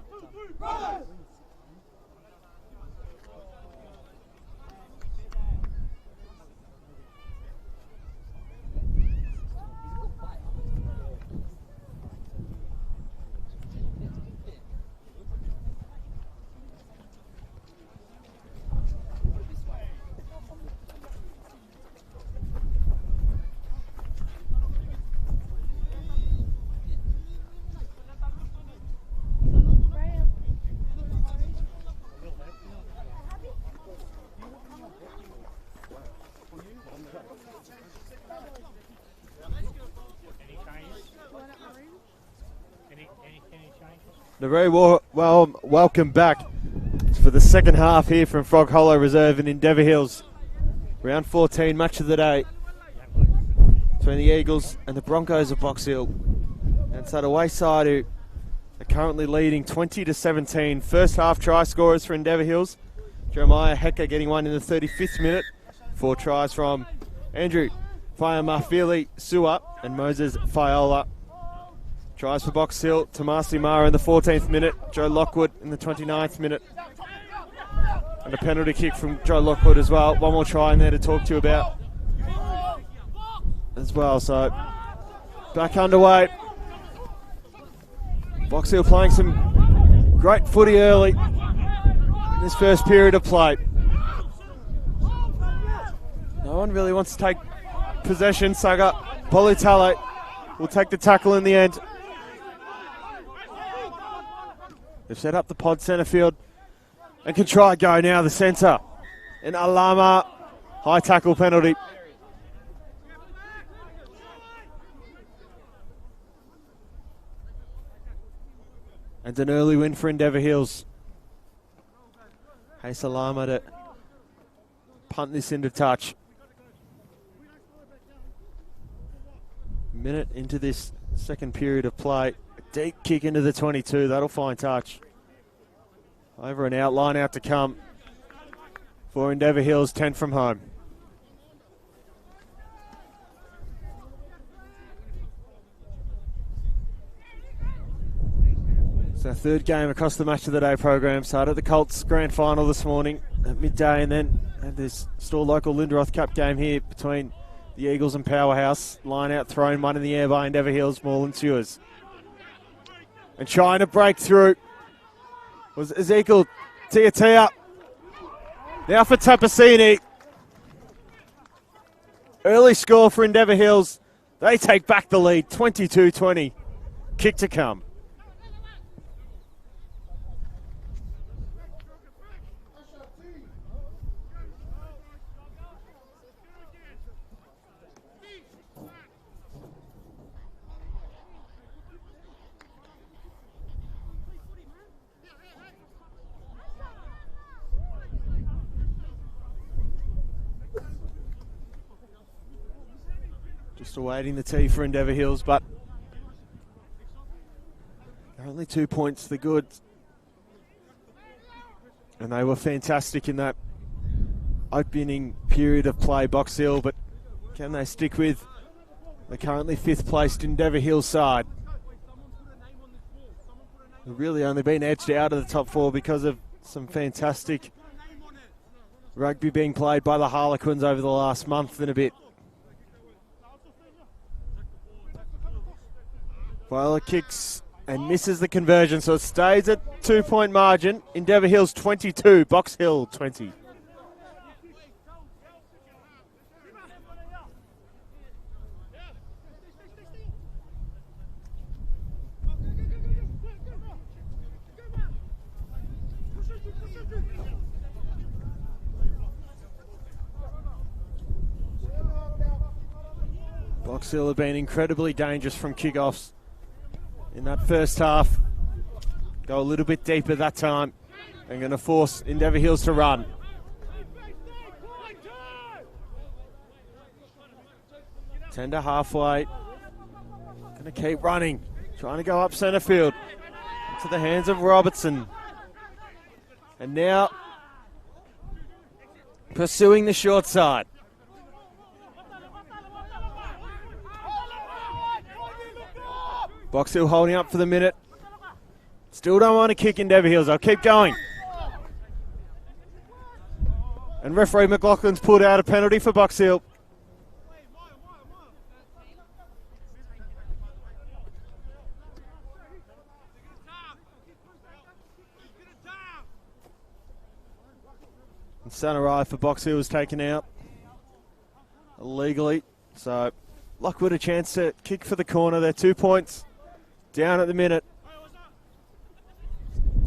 Any changes? Any changes? The very welcome back for the second half here from Frog Hollow Reserve in Endeavour Hills. Round 14, match of the day between the Eagles and the Broncos of Box Hill. And it's at away side who are currently leading 20-17. First half try scorers for Endeavour Hills. Jeremiah Hecker getting one in the 35th minute. 4 tries from Andrew Fayamafili Sua and Moses Faiola. Tries for Box Hill. Tomasi Mara in the 14th minute. Joe Lockwood in the 29th minute. And a penalty kick from Joe Lockwood as well. One more try in there to talk to you about as well. So back underway. Box Hill playing some great footy early in this first period of play. No one really wants to take possession. Saga Politale will take the tackle in the end. They've set up the pod centre field and can try go now the centre. And Alama, high tackle penalty. And an early win for Endeavour Hills. Hayes Alama to punt this into touch. Minute into this second period of play. A deep kick into the 22. That'll find touch. Over and out, line out to come for Endeavour Hills, 10 from home. It's our third game across the Match of the Day program. Started the Colts Grand Final this morning at midday, and then had this Store Local Linderoth Cup game here between the Eagles and Powerhouse. Line out thrown, one in the air by Endeavour Hills, Moreland Sewers. And trying to break through was Ezekiel Tiatia. Now for Tapasini. Early score for Endeavour Hills. They take back the lead, 22-20. Kick to come. Just awaiting the tee for Endeavour Hills, but they're only 2 points the good. And they were fantastic in that opening period of play, Box Hill, but can they stick with the currently 5th placed Endeavour Hills side? They've really only been edged out of the top 4 because of some fantastic rugby being played by the Harlequins over the last month and a bit. Viola kicks and misses the conversion, so it stays at 2-point margin. Endeavour Hills 22, Box Hill 20. Box Hill have been incredibly dangerous from kickoffs in that first half. Go a little bit deeper that time. And going to force Endeavour Hills to run. Tender halfway. Going to keep running. Trying to go up centre field. Into the hands of Robertson. And now pursuing the short side. Box Hill holding up for the minute. Still don't want to kick Endeavour Hills. I'll keep going. And referee McLaughlin's pulled out a penalty for Box Hill. And Sanarai for Box Hill was taken out illegally. So Lockwood a chance to kick for the corner. They're 2 points down at the minute.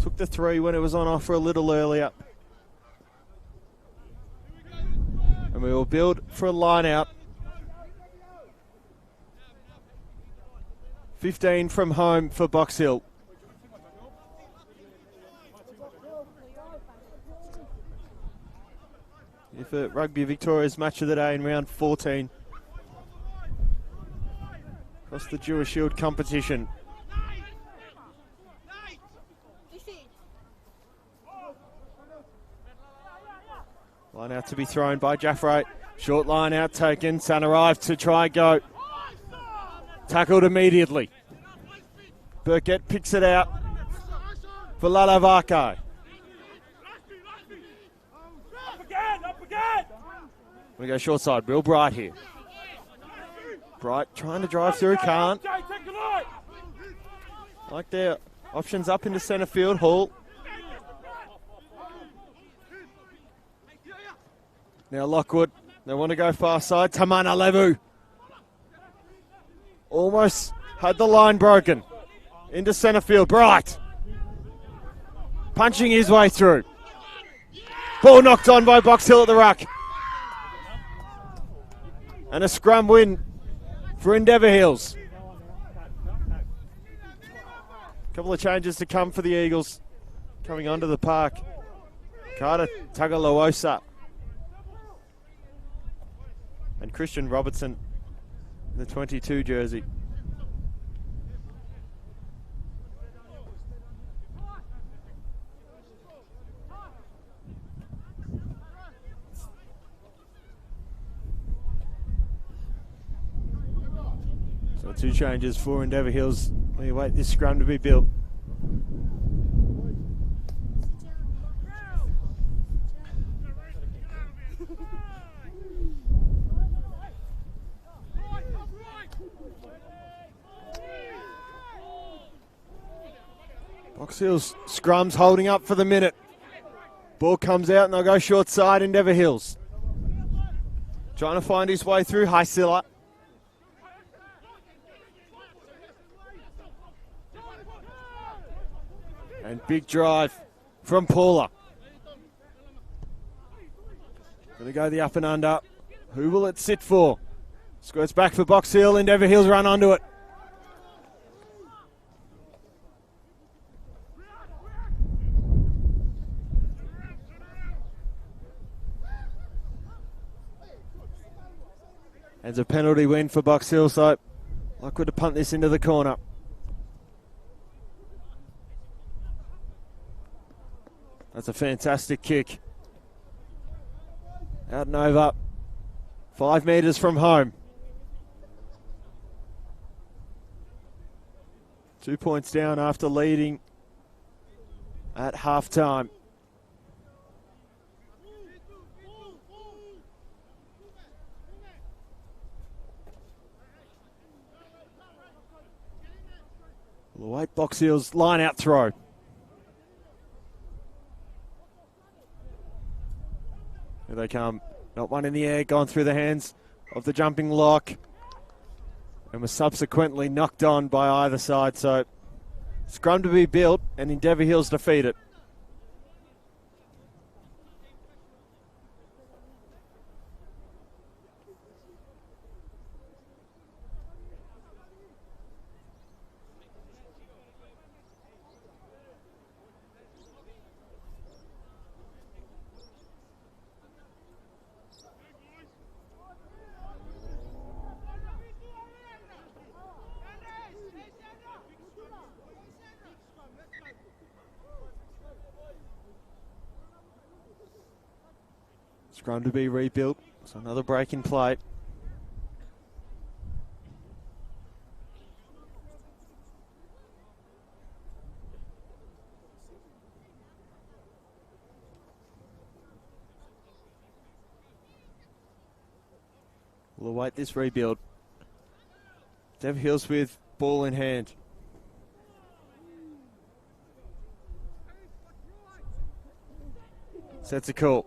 Took the 3 when it was on offer a little earlier. And we will build for a line out. 15 from home for Box Hill. For Rugby Victoria's Match of the Day in round 14. Across the Dewar Shield competition. Line out to be thrown by Jaffray. Short line out taken. Sun arrived to try and go. Tackled immediately. Burkett picks it out for Lalavako. We go short side, real Bright here. Bright trying to drive through, can't. Like their options up into centre field, Hall. Now Lockwood, they want to go far side. Tamana Levu. Almost had the line broken. Into centre field, Bright. Punching his way through. Ball knocked on by Box Hill at the ruck. And a scrum win for Endeavour Hills. Couple of changes to come for the Eagles. Coming onto the park. Carter Tagaloosa. And Christian Robertson in the 22 jersey. So 2 changes for Endeavour Hills. We wait this scrum to be built. Box Hills scrums holding up for the minute. Ball comes out and they'll go short side, Endeavour Hills. Trying to find his way through, Haisila. And big drive from Paula. Going to go the up and under. Who will it sit for? Squirts back for Box Hill, Endeavour Hills run onto it. And it's a penalty win for Box Hill, so Lockwood to punt this into the corner. That's a fantastic kick. Out and over. 5 metres from home. 2 points down after leading at half-time. We'll wait Box Hills line out throw. Here they come. Not one in the air, gone through the hands of the jumping lock. And was subsequently knocked on by either side. So scrum to be built and Endeavour Hills defeat it. Scrum to be rebuilt. So another break in play. We'll await this rebuild. Dev Hills with ball in hand. Sets a call.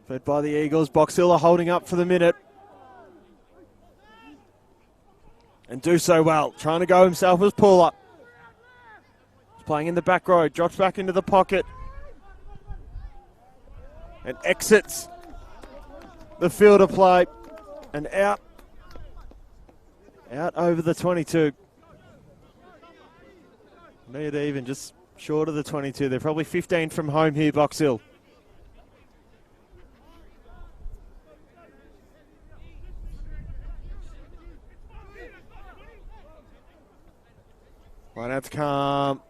Fed by the Eagles. Box Hill are holding up for the minute. And do so well. Trying to go himself as pull-up. He's playing in the back row. Drops back into the pocket. And exits the field of play. And out. Out over the 22. Near to even, just short of the 22. They're probably 15 from home here, Box Hill. Line out to come.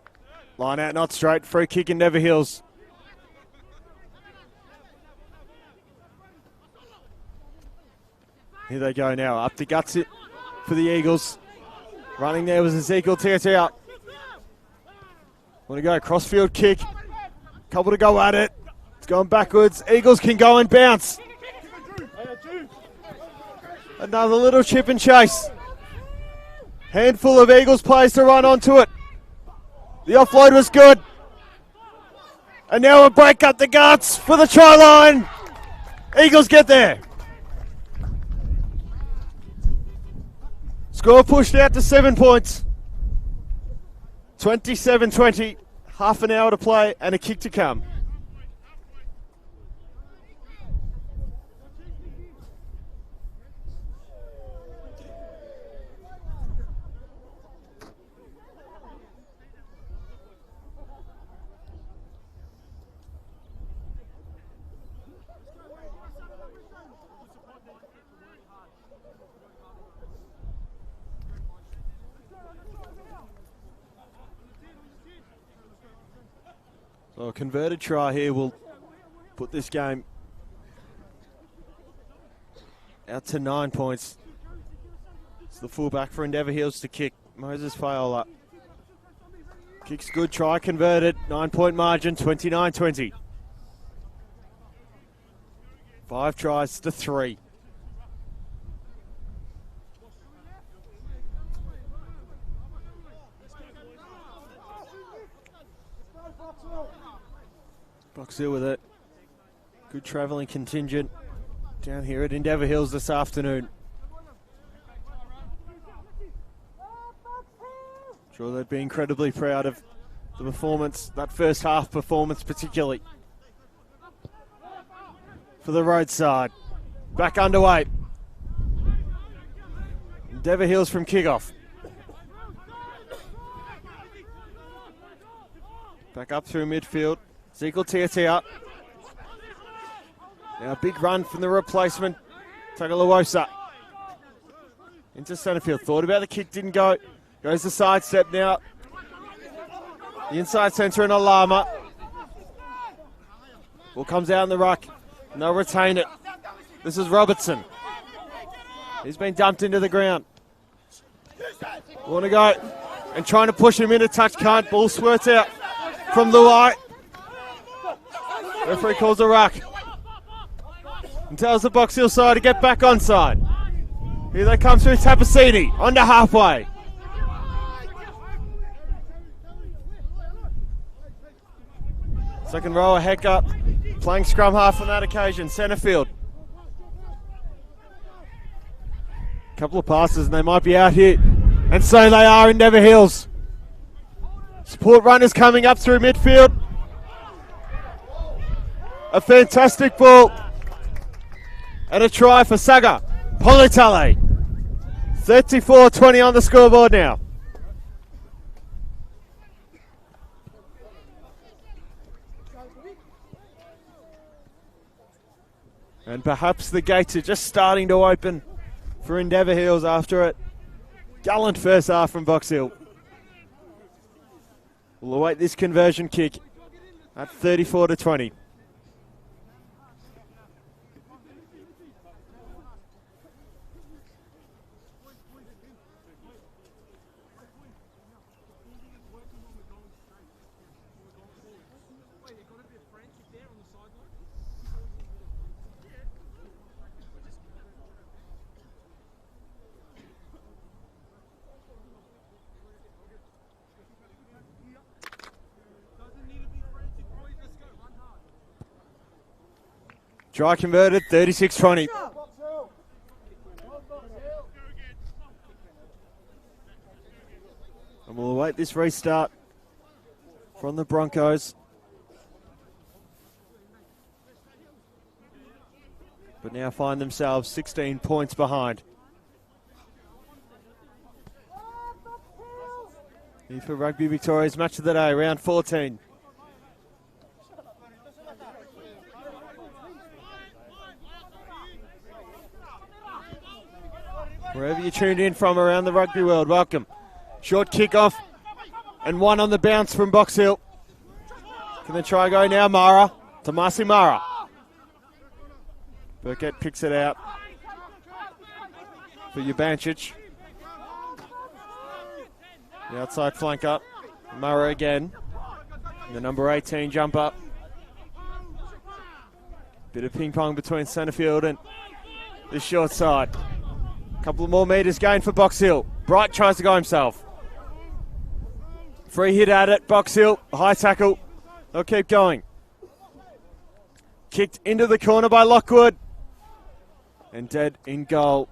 Line out not straight. Free kick Endeavour Hills. Here they go now. Up to guts it for the Eagles. Running there was Ezekiel Tiatia. Want to go crossfield kick. Couple to go at it. It's going backwards. Eagles can go and bounce. Another little chip and chase. Handful of Eagles players to run onto it. The offload was good. And now a break up the guts for the try line. Eagles get there. Score pushed out to 7 points. 27-20. Half an hour to play and a kick to come. So a converted try here will put this game out to 9 points. It's the fullback for Endeavour Hills to kick. Moses Fayola. Kick's good, try converted. 9 point margin, 29-20. 5 tries to 3. Box Hill with it. Good travelling contingent down here at Endeavour Hills this afternoon. Sure, they'd be incredibly proud of the performance, that first half performance particularly. For the roadside. Back underway. Endeavour Hills from kickoff. Back up through midfield. Ezekiel Tiatia. Now a big run from the replacement, Tagalawosa. Into centre field. Thought about the kick, didn't go. Goes the side step now. The inside centre and Alama. Ball comes out in the ruck. And they'll retain it. This is Robertson. He's been dumped into the ground. Want to go. And trying to push him into touch, can't. Ball squirts out from the right. Referee calls a ruck. And tells the Box Hill side to get back onside. Here they come through Tapasini. Onto halfway. Second row, a heck up. Playing scrum half on that occasion. Centre field. Couple of passes and they might be out here. And so they are, Endeavour Hills. Support runners coming up through midfield. A fantastic ball. And a try for Saga Politale. 34-20 on the scoreboard now. And perhaps the gates are just starting to open for Endeavour Hills after it. Gallant first half from Box Hill. We'll await this conversion kick at 34-20. Try converted, 36-20. And we'll await this restart from the Broncos. But now find themselves 16 points behind. Here for Rugby Victoria's match of the day, round 14. Wherever you tuned in from around the rugby world, welcome. Short kick-off and one on the bounce from Box Hill. Can the try go now? Mara. Tomasi Mara. Burkett picks it out for Ubancic. The outside flanker, Murray again. The number 18 jumper. Bit of ping pong between centre field and the short side. Couple of more metres gained for Box Hill. Bright tries to go himself. Free hit at it. Box Hill, high tackle. They'll keep going. Kicked into the corner by Lockwood. And dead in goal.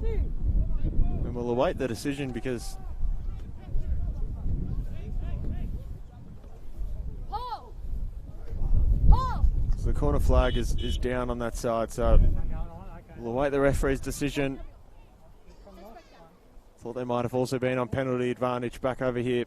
And we'll await the decision because so the corner flag is down on that side, so we'll await the referee's decision. Thought they might have also been on penalty advantage back over here.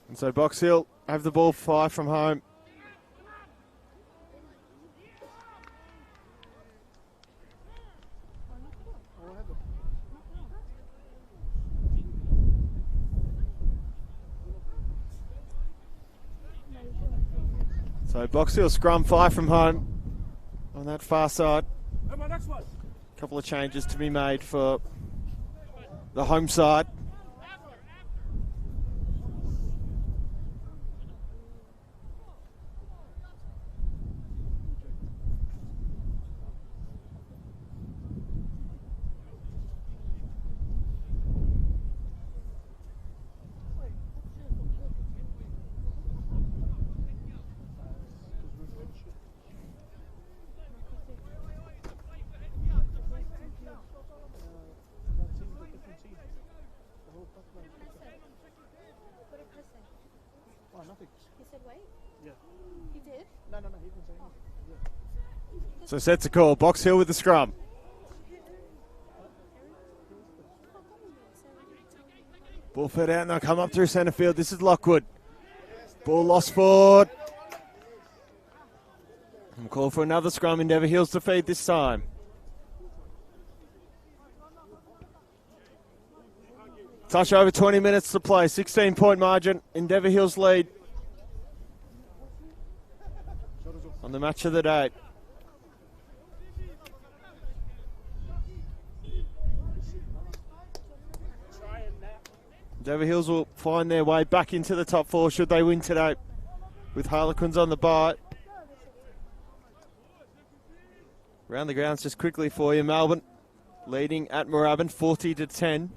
And so Box Hill have the ball 5 from home. So Box Hill scrum 5 from home on that far side. Couple of changes to be made for the home side. So set to call. Box Hill with the scrum. Ball fed out and they'll come up through centre field. This is Lockwood. Ball lost forward. And call for another scrum. Endeavour Hills to feed this time. Touch over 20 minutes to play. 16-point margin. Endeavour Hills lead on the match of the day. Endeavour Hills will find their way back into the top 4 should they win today with Harlequins on the bye. Round the grounds just quickly for you. Melbourne leading at Moorabbin 40-10.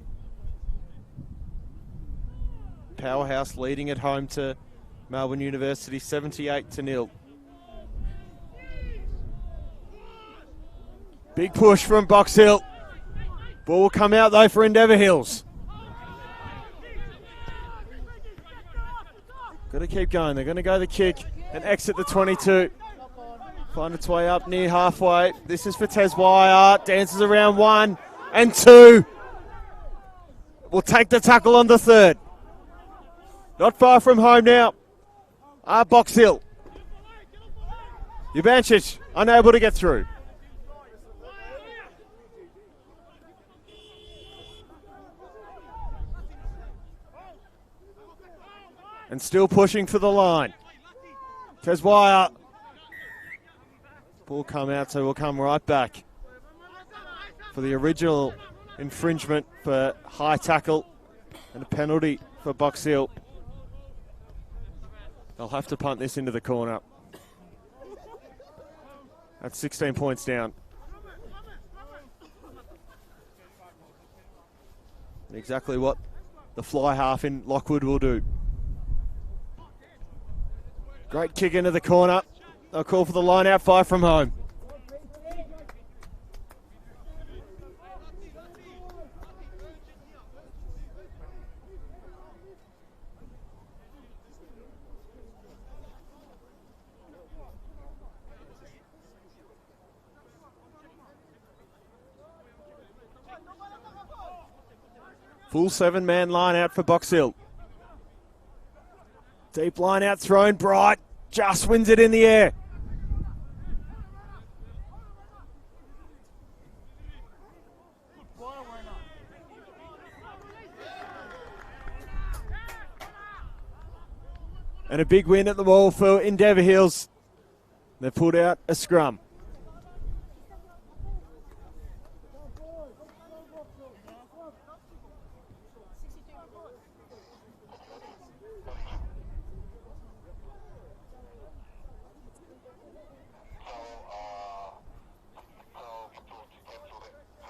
Powerhouse leading at home to Melbourne University 78-0. Big push from Box Hill. Ball will come out though for Endeavour Hills. Got to keep going. They're going to go the kick and exit the 22. Find its way up near halfway. This is for Tez Wire. Dances around 1 and 2. Will take the tackle on the 3rd. Not far from home now. Box Hill. Jubancic unable to get through. And still pushing for the line. Tez Wire. Ball come out, so we'll come right back for the original infringement for high tackle and a penalty for Box Hill. They'll have to punt this into the corner. That's 16 points down. Exactly what the fly half in Lockwood will do. Great kick into the corner. They'll call for the line out 5 from home. Full 7-man line out for Box Hill. Deep line out thrown. Bright just wins it in the air. And a big win at the wall for Endeavour Hills. They've pulled out a scrum.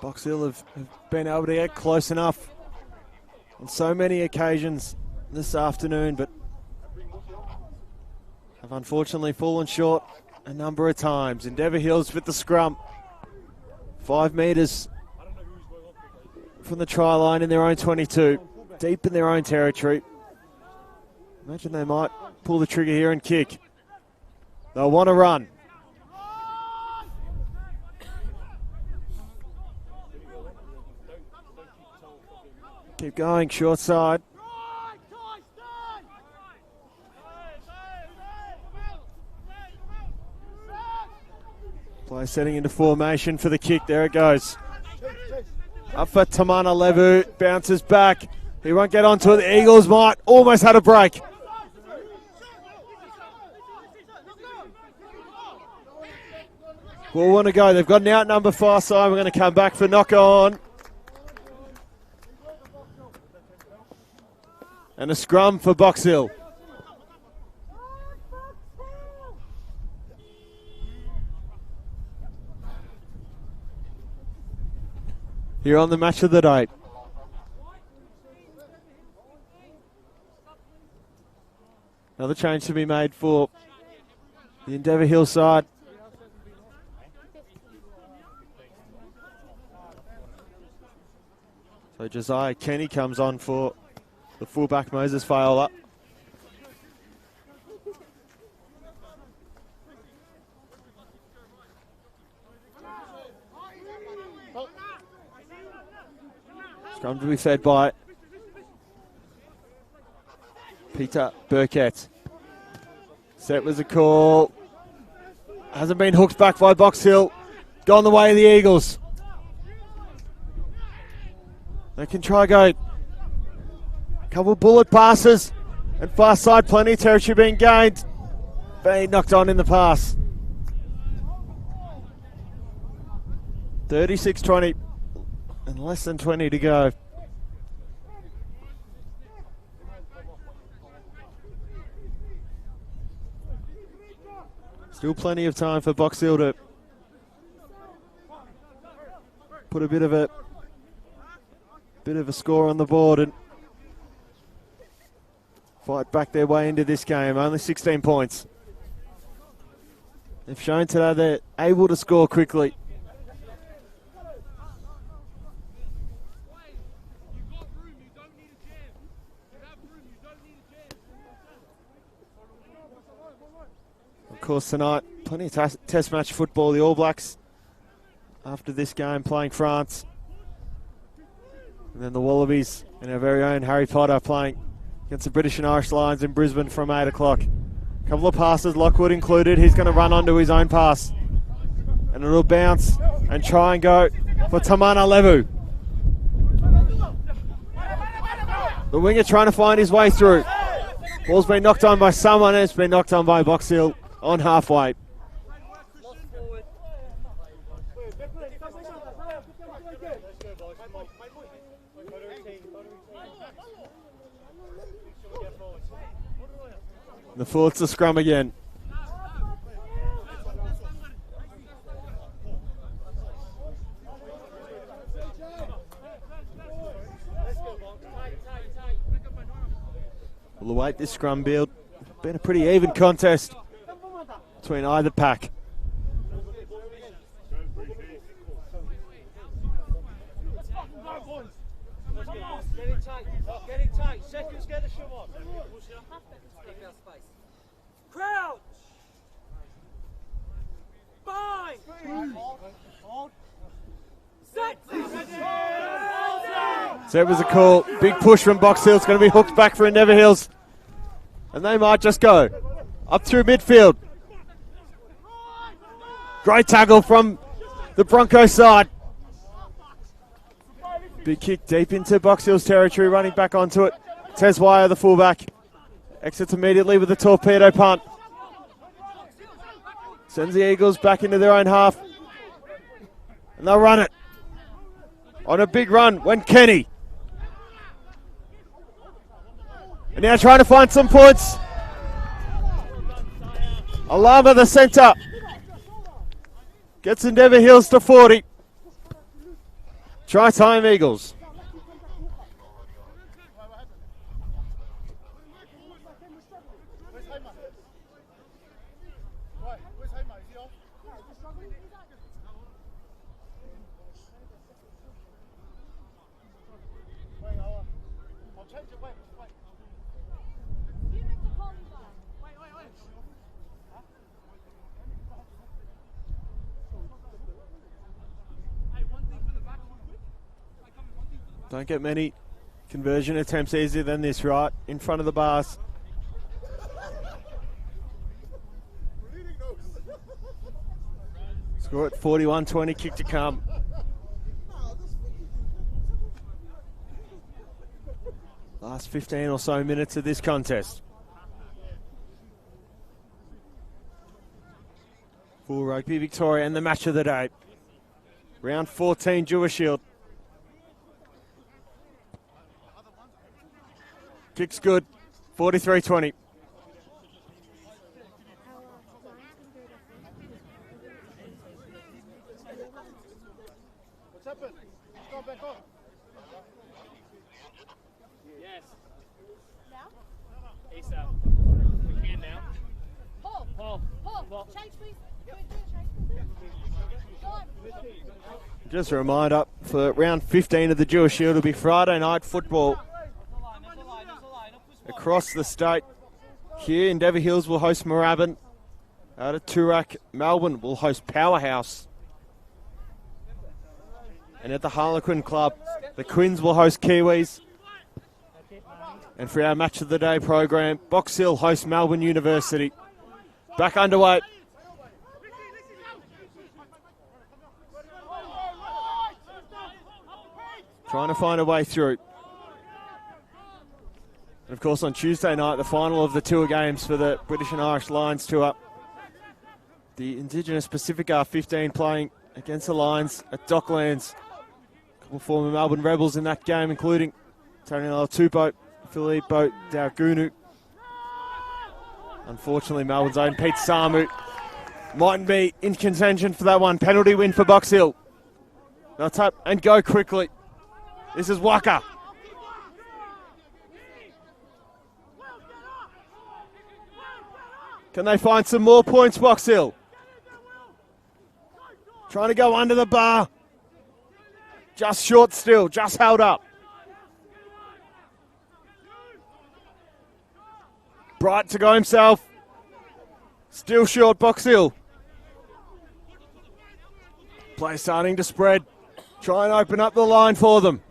Box Hill have been able to get close enough on so many occasions this afternoon, but have unfortunately fallen short a number of times. Endeavour Hills with the scrum. 5 metres from the try line in their own 22. Deep in their own territory. Imagine they might pull the trigger here and kick. They'll want to run. Keep going, short side. Play setting into formation for the kick. There it goes. Up for Tamana Levu. Bounces back. He won't get onto it. The Eagles might. Almost had a break. We'll want to go. They've got an out number far side. We're going to come back for knock on. And a scrum for Box Hill. Here on the match of the day. Another change to be made for the Endeavour Hill side. So Josiah Kenny comes on for the fullback Moses Faiola. Scrum to be fed by Peter Burkett. Set was a call. Hasn't been hooked back by Box Hill. Gone the way of the Eagles. They can try go. Couple bullet passes. And far side, plenty of territory being gained. Being knocked on in the pass. 36-20. And less than 20 to go. Still plenty of time for Box Hill to put a bit of a score on the board and fight back their way into this game. Only 16 points. They've shown today they're able to score quickly. Of course, tonight, plenty of test match football. The All Blacks, after this game, playing France. And then the Wallabies and our very own Harry Potter playing against the British and Irish Lions in Brisbane from 8 o'clock. A couple of passes, Lockwood included. He's going to run onto his own pass. And it'll bounce and try and go for Tamana Levu. The winger trying to find his way through. Ball's been knocked on by someone, and it's been knocked on by Box Hill on halfway. The forwards to scrum again. We'll await this scrum build. Been a pretty even contest between either pack. Get it tight. Seconds, get the shove on. Crouch. Bind. Set. So it was a call. Big push from Box Hill. It's going to be hooked back for Endeavour Hills. And they might just go up through midfield. Great tackle from the Broncos side. Big kick deep into Box Hill's territory, running back onto it. Teswire, the fullback, exits immediately with a torpedo punt. Sends the Eagles back into their own half. And they'll run it. On a big run went Kenny. And now trying to find some points. Alama, the centre, gets Endeavour Hills to 40. Try time Eagles. Don't get many conversion attempts easier than this, right? In front of the bars. Score at 41-20, kick to come. Last 15 or so minutes of this contest. Full Rugby Victoria and the match of the day. Round 14, Dewar Shield. Kick's good, 43-20. What's happened? Go back on. Yes. Now? Issa. We can now. Paul. Change, please. Just a reminder, for round 15 of the Dewar Shield, it'll be Friday night football across the state. Here, Endeavour Hills will host Moorabbin. Out at Toorak, Melbourne will host Powerhouse. And at the Harlequin Club, the Quins will host Kiwis. And for our match of the day program, Box Hill hosts Melbourne University. Back underway. Trying to find a way through. And of course, on Tuesday night, the final of the tour games for the British and Irish Lions tour. The Indigenous Pacifica 15 playing against the Lions at Docklands. A couple of former Melbourne Rebels in that game, including Tony Tupo, Filippo Daugunu. Unfortunately, Melbourne's own Pete Samu mightn't be in contention for that one. Penalty win for Box Hill. They'll tap and go quickly. This is Waka. Can they find some more points, Box Hill? Trying to go under the bar. Just short still, just held up. Bright to go himself. Still short, Box Hill. Play starting to spread. Try and open up the line for them.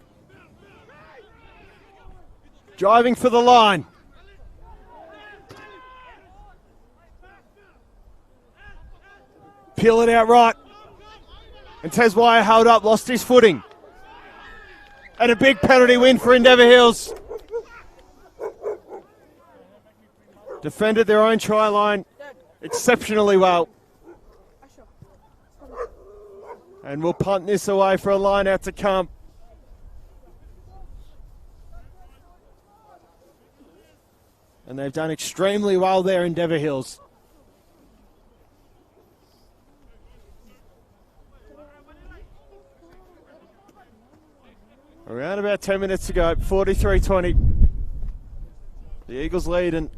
Driving for the line. Peel it out right. And Teswire held up, lost his footing. And a big penalty win for Endeavour Hills. Defended their own try line exceptionally well. And we'll punt this away for a line out to come. And they've done extremely well there, Endeavour Hills. Around about 10 minutes to go, 43-20. The Eagles lead, and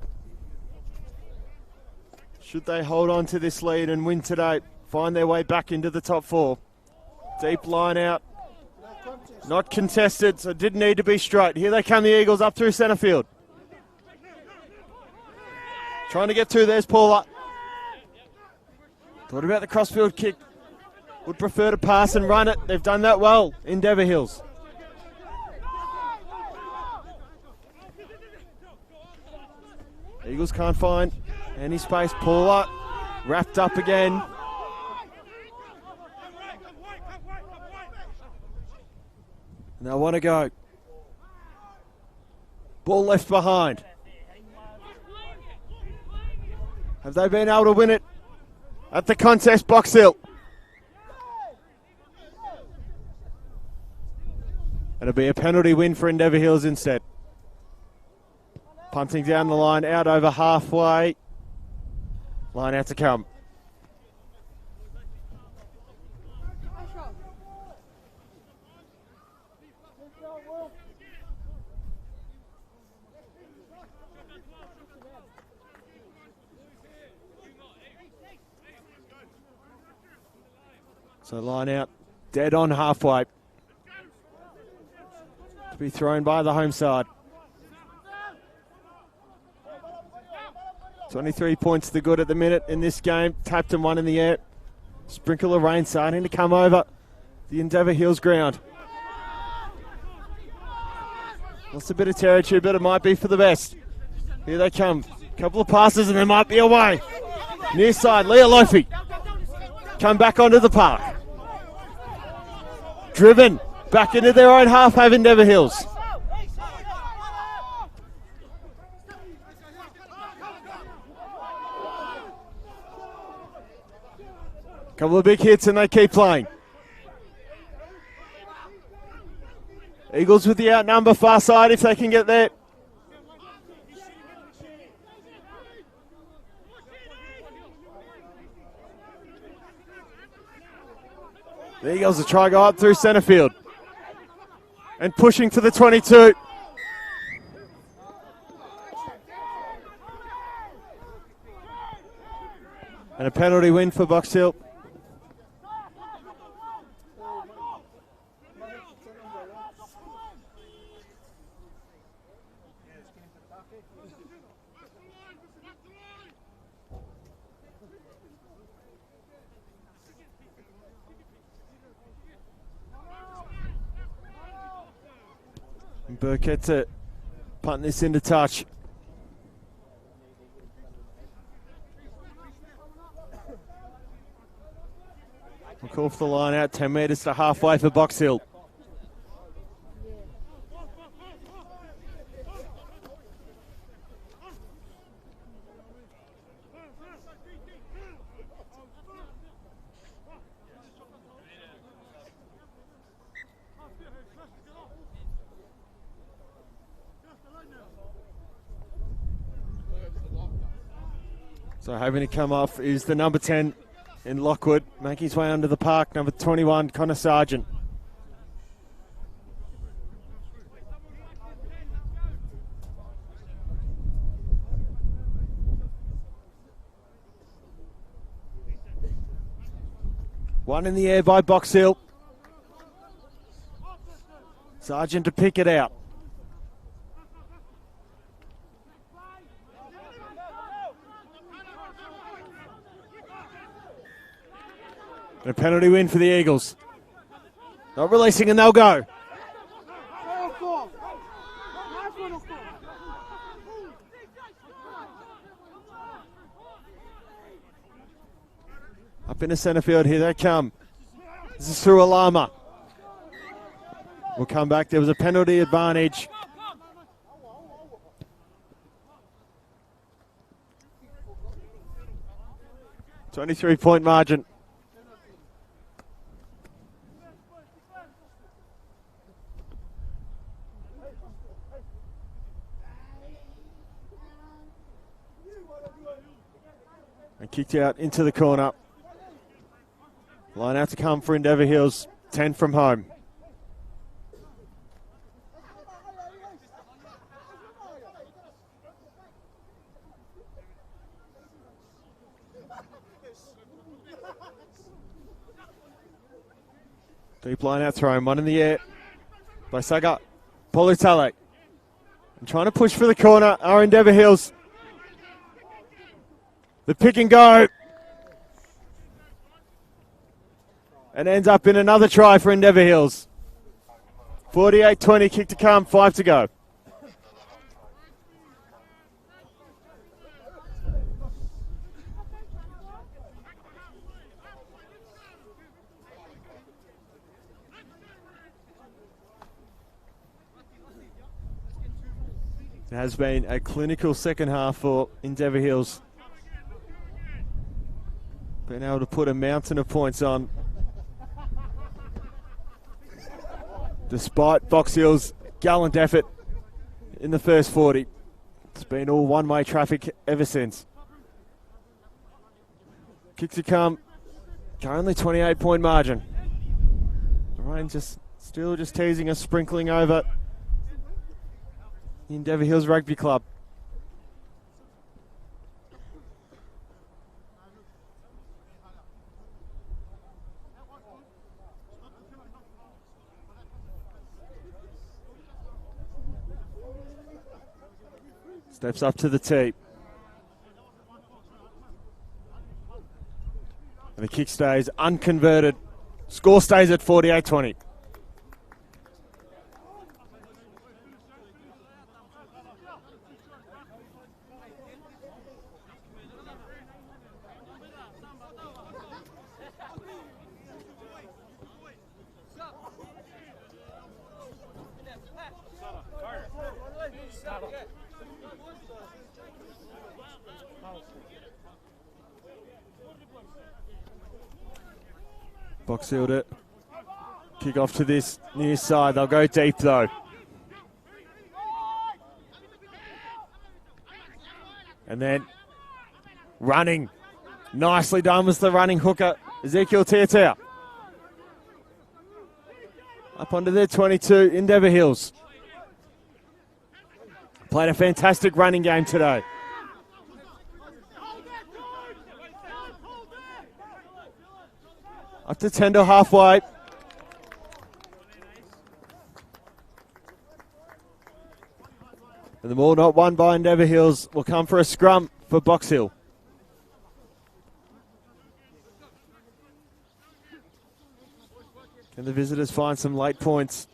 should they hold on to this lead and win today, find their way back into the top four. Deep line out. Not contested, so it didn't need to be straight. Here they come, the Eagles, up through centre field. Trying to get through, there's Paula. Thought about the crossfield kick. Would prefer to pass and run it. They've done that well, Endeavour Hills. Eagles can't find any space. Paula wrapped up again. And they want to go. Ball left behind. Have they been able to win it at the contest, Box Hill? It'll be a penalty win for Endeavour Hills instead. Punting down the line, out over halfway. Line out to come. So line out, dead on halfway. To be thrown by the home side. 23 points to good at the minute in this game. Tapped and one in the air. Sprinkle of rain starting to come over the Endeavour Hills ground. Lost a bit of territory, but it might be for the best. Here they come. Couple of passes and they might be away. Near side, Leah Lofi. Come back onto the park. Driven back into their own half have Endeavour Hills. Couple of big hits and they keep playing. Eagles with the outnumber far side if they can get there. The Eagles will try to go up through centre field. And pushing for the 22. And a penalty win for Box Hill. Burkett punting this into touch. We'll call for the line out, 10 metres to halfway for Box Hill. So hoping to come off is the number 10 in Lockwood, making his way under the park, number 21, Connor Sargent. One in the air by Box Hill. Sargent to pick it out. A penalty win for the Eagles. Not releasing and they'll go. Up in the centre field, here they come. This is through Alama. We'll come back. There was a penalty advantage. .23 margin. And kicked out into the corner. Line out to come for Endeavour Hills. 10 from home. Deep line out throw. One in the air by Saga Polutale. And trying to push for the corner are Endeavour Hills. The pick and go. And ends up in another try for Endeavour Hills. 48-20, kick to come, 5 to go. It has been a clinical second half for Endeavour Hills. Been able to put a mountain of points on. Despite Box Hill's gallant effort in the first 40. It's been all one-way traffic ever since. Kicks to come. Currently 28-point margin. The rain still just teasing us, sprinkling over the Endeavour Hills Rugby Club. Steps up to the tee. And the kick stays unconverted. Score stays at 48-20. Box Hill it. Kick off to this near side. They'll go deep though. And then running. Nicely done was the running hooker, Ezekiel Tiatia. Up onto their 22, Endeavour Hills. Played a fantastic running game today. Up to Tendall halfway. And the ball not won by Endeavour Hills will come for a scrum for Box Hill. Can the visitors find some late points?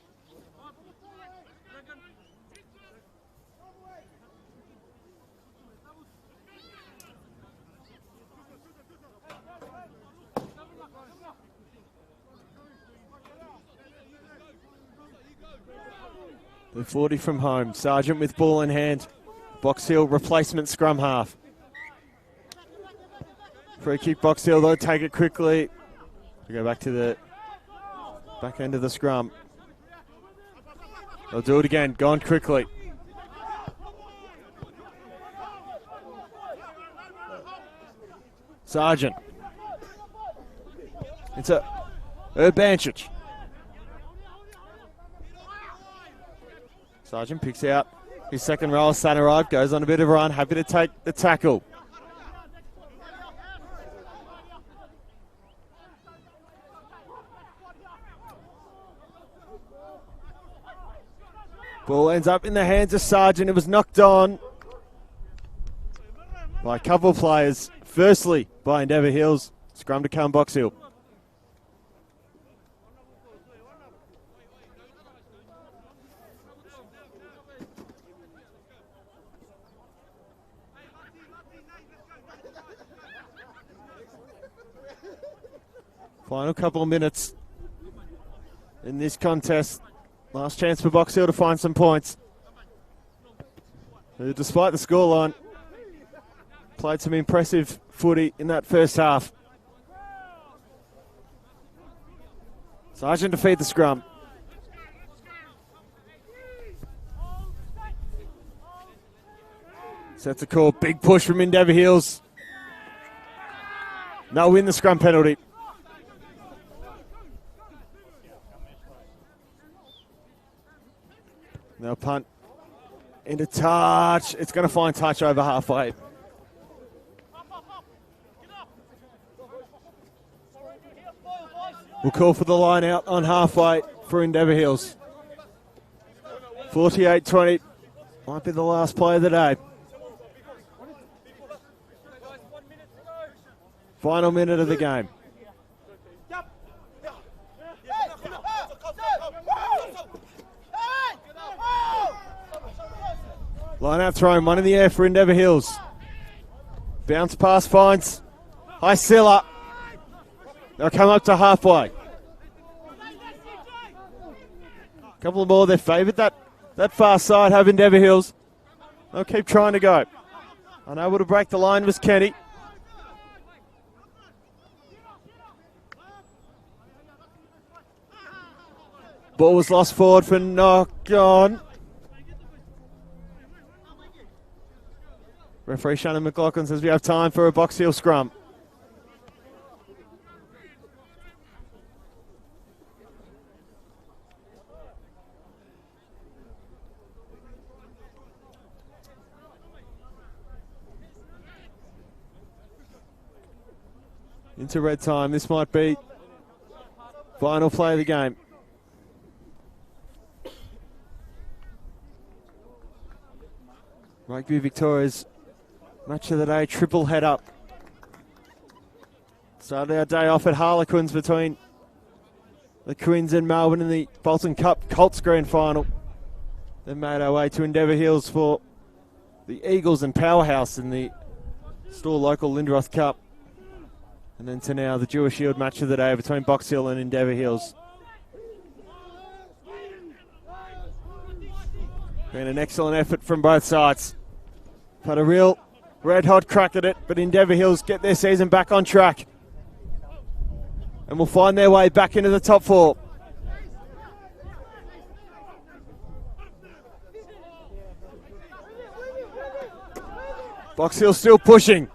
The 40 from home. Sargent with ball in hand. Box Hill replacement scrum half. Free kick Box Hill. They'll take it quickly. We go back to the back end of the scrum. They'll do it again. Gone quickly. Sargent. It's a Urbanchich. Sargent picks out his second roll. Sanaride goes on a bit of a run. Happy to take the tackle. Ball ends up in the hands of Sargent. It was knocked on by a couple of players. Firstly, by Endeavour Hills. Scrum to come Box Hill. Final couple of minutes in this contest. Last chance for Box Hill to find some points. Despite the scoreline, played some impressive footy in that first half. Sargent to feed the scrum. Sets a call. Big push from Endeavour Hills. They'll win the scrum penalty. Now punt into touch. It's going to find touch over halfway. We'll call for the line out on halfway for Endeavour Hills. 48-20. Might be the last play of the day. Final minute of the game. Line out throwing, one in the air for Endeavour Hills. Bounce pass finds High Silla. They'll come up to halfway. Couple more, they've favoured that far side, have Endeavour Hills. They'll keep trying to go. Unable to break the line was Kenny. Ball was lost forward for knock on. Referee Shannon McLaughlin says we have time for a Box Hill scrum. Into red time. This might be final play of the game. Rugby Victoria's match of the day, triple head up. Started our day off at Harlequins between the Quins and Melbourne in the Bolton Cup Colts Grand Final. Then made our way to Endeavour Hills for the Eagles and Powerhouse in the Store Local Lindroth Cup. And then to now the Dewar Shield match of the day between Box Hill and Endeavour Hills. Been an excellent effort from both sides. Had a real red-hot crack at it, but Endeavour Hills get their season back on track. And will find their way back into the top four. Box Hill still pushing.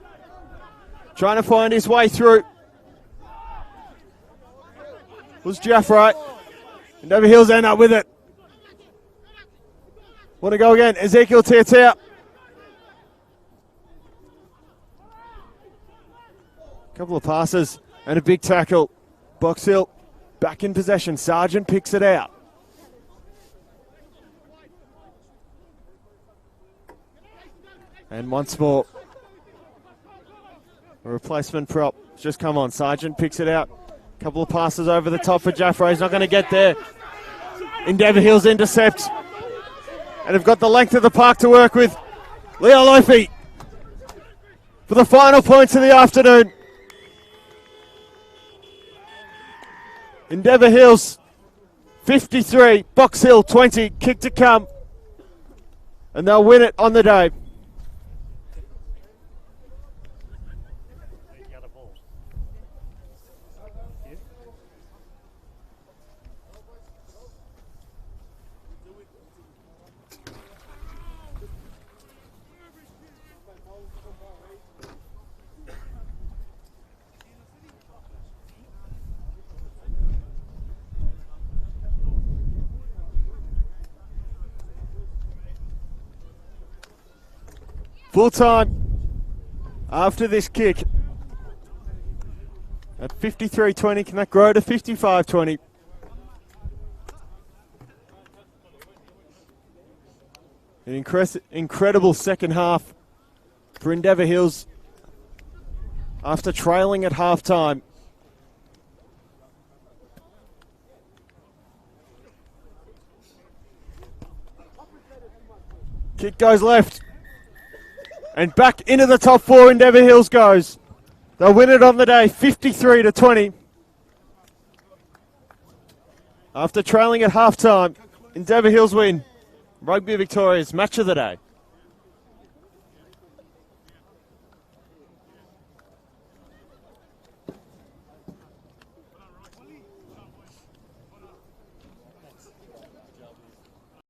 Trying to find his way through. Was Jeff right? Endeavour Hills end up with it. Want to go again. Ezekiel Tiatia. Couple of passes and a big tackle. Box Hill back in possession. Sargent picks it out. And once more, a replacement prop. Just come on. Sargent picks it out. Couple of passes over the top for Jaffro. He's not going to get there. Endeavour Hills intercept. And have got the length of the park to work with. Leo Lofi for the final points of the afternoon. Endeavour Hills 53, Box Hill 20, kick to come. And they'll win it on the day. The other ball. Full time after this kick at 53-20. Can that grow to 55-20? An incredible second half for Endeavour Hills after trailing at half time. Kick goes left. And back into the top four, Endeavour Hills goes. They'll win it on the day, 53-20. After trailing at half time, Endeavour Hills win Rugby Victoria's match of the day.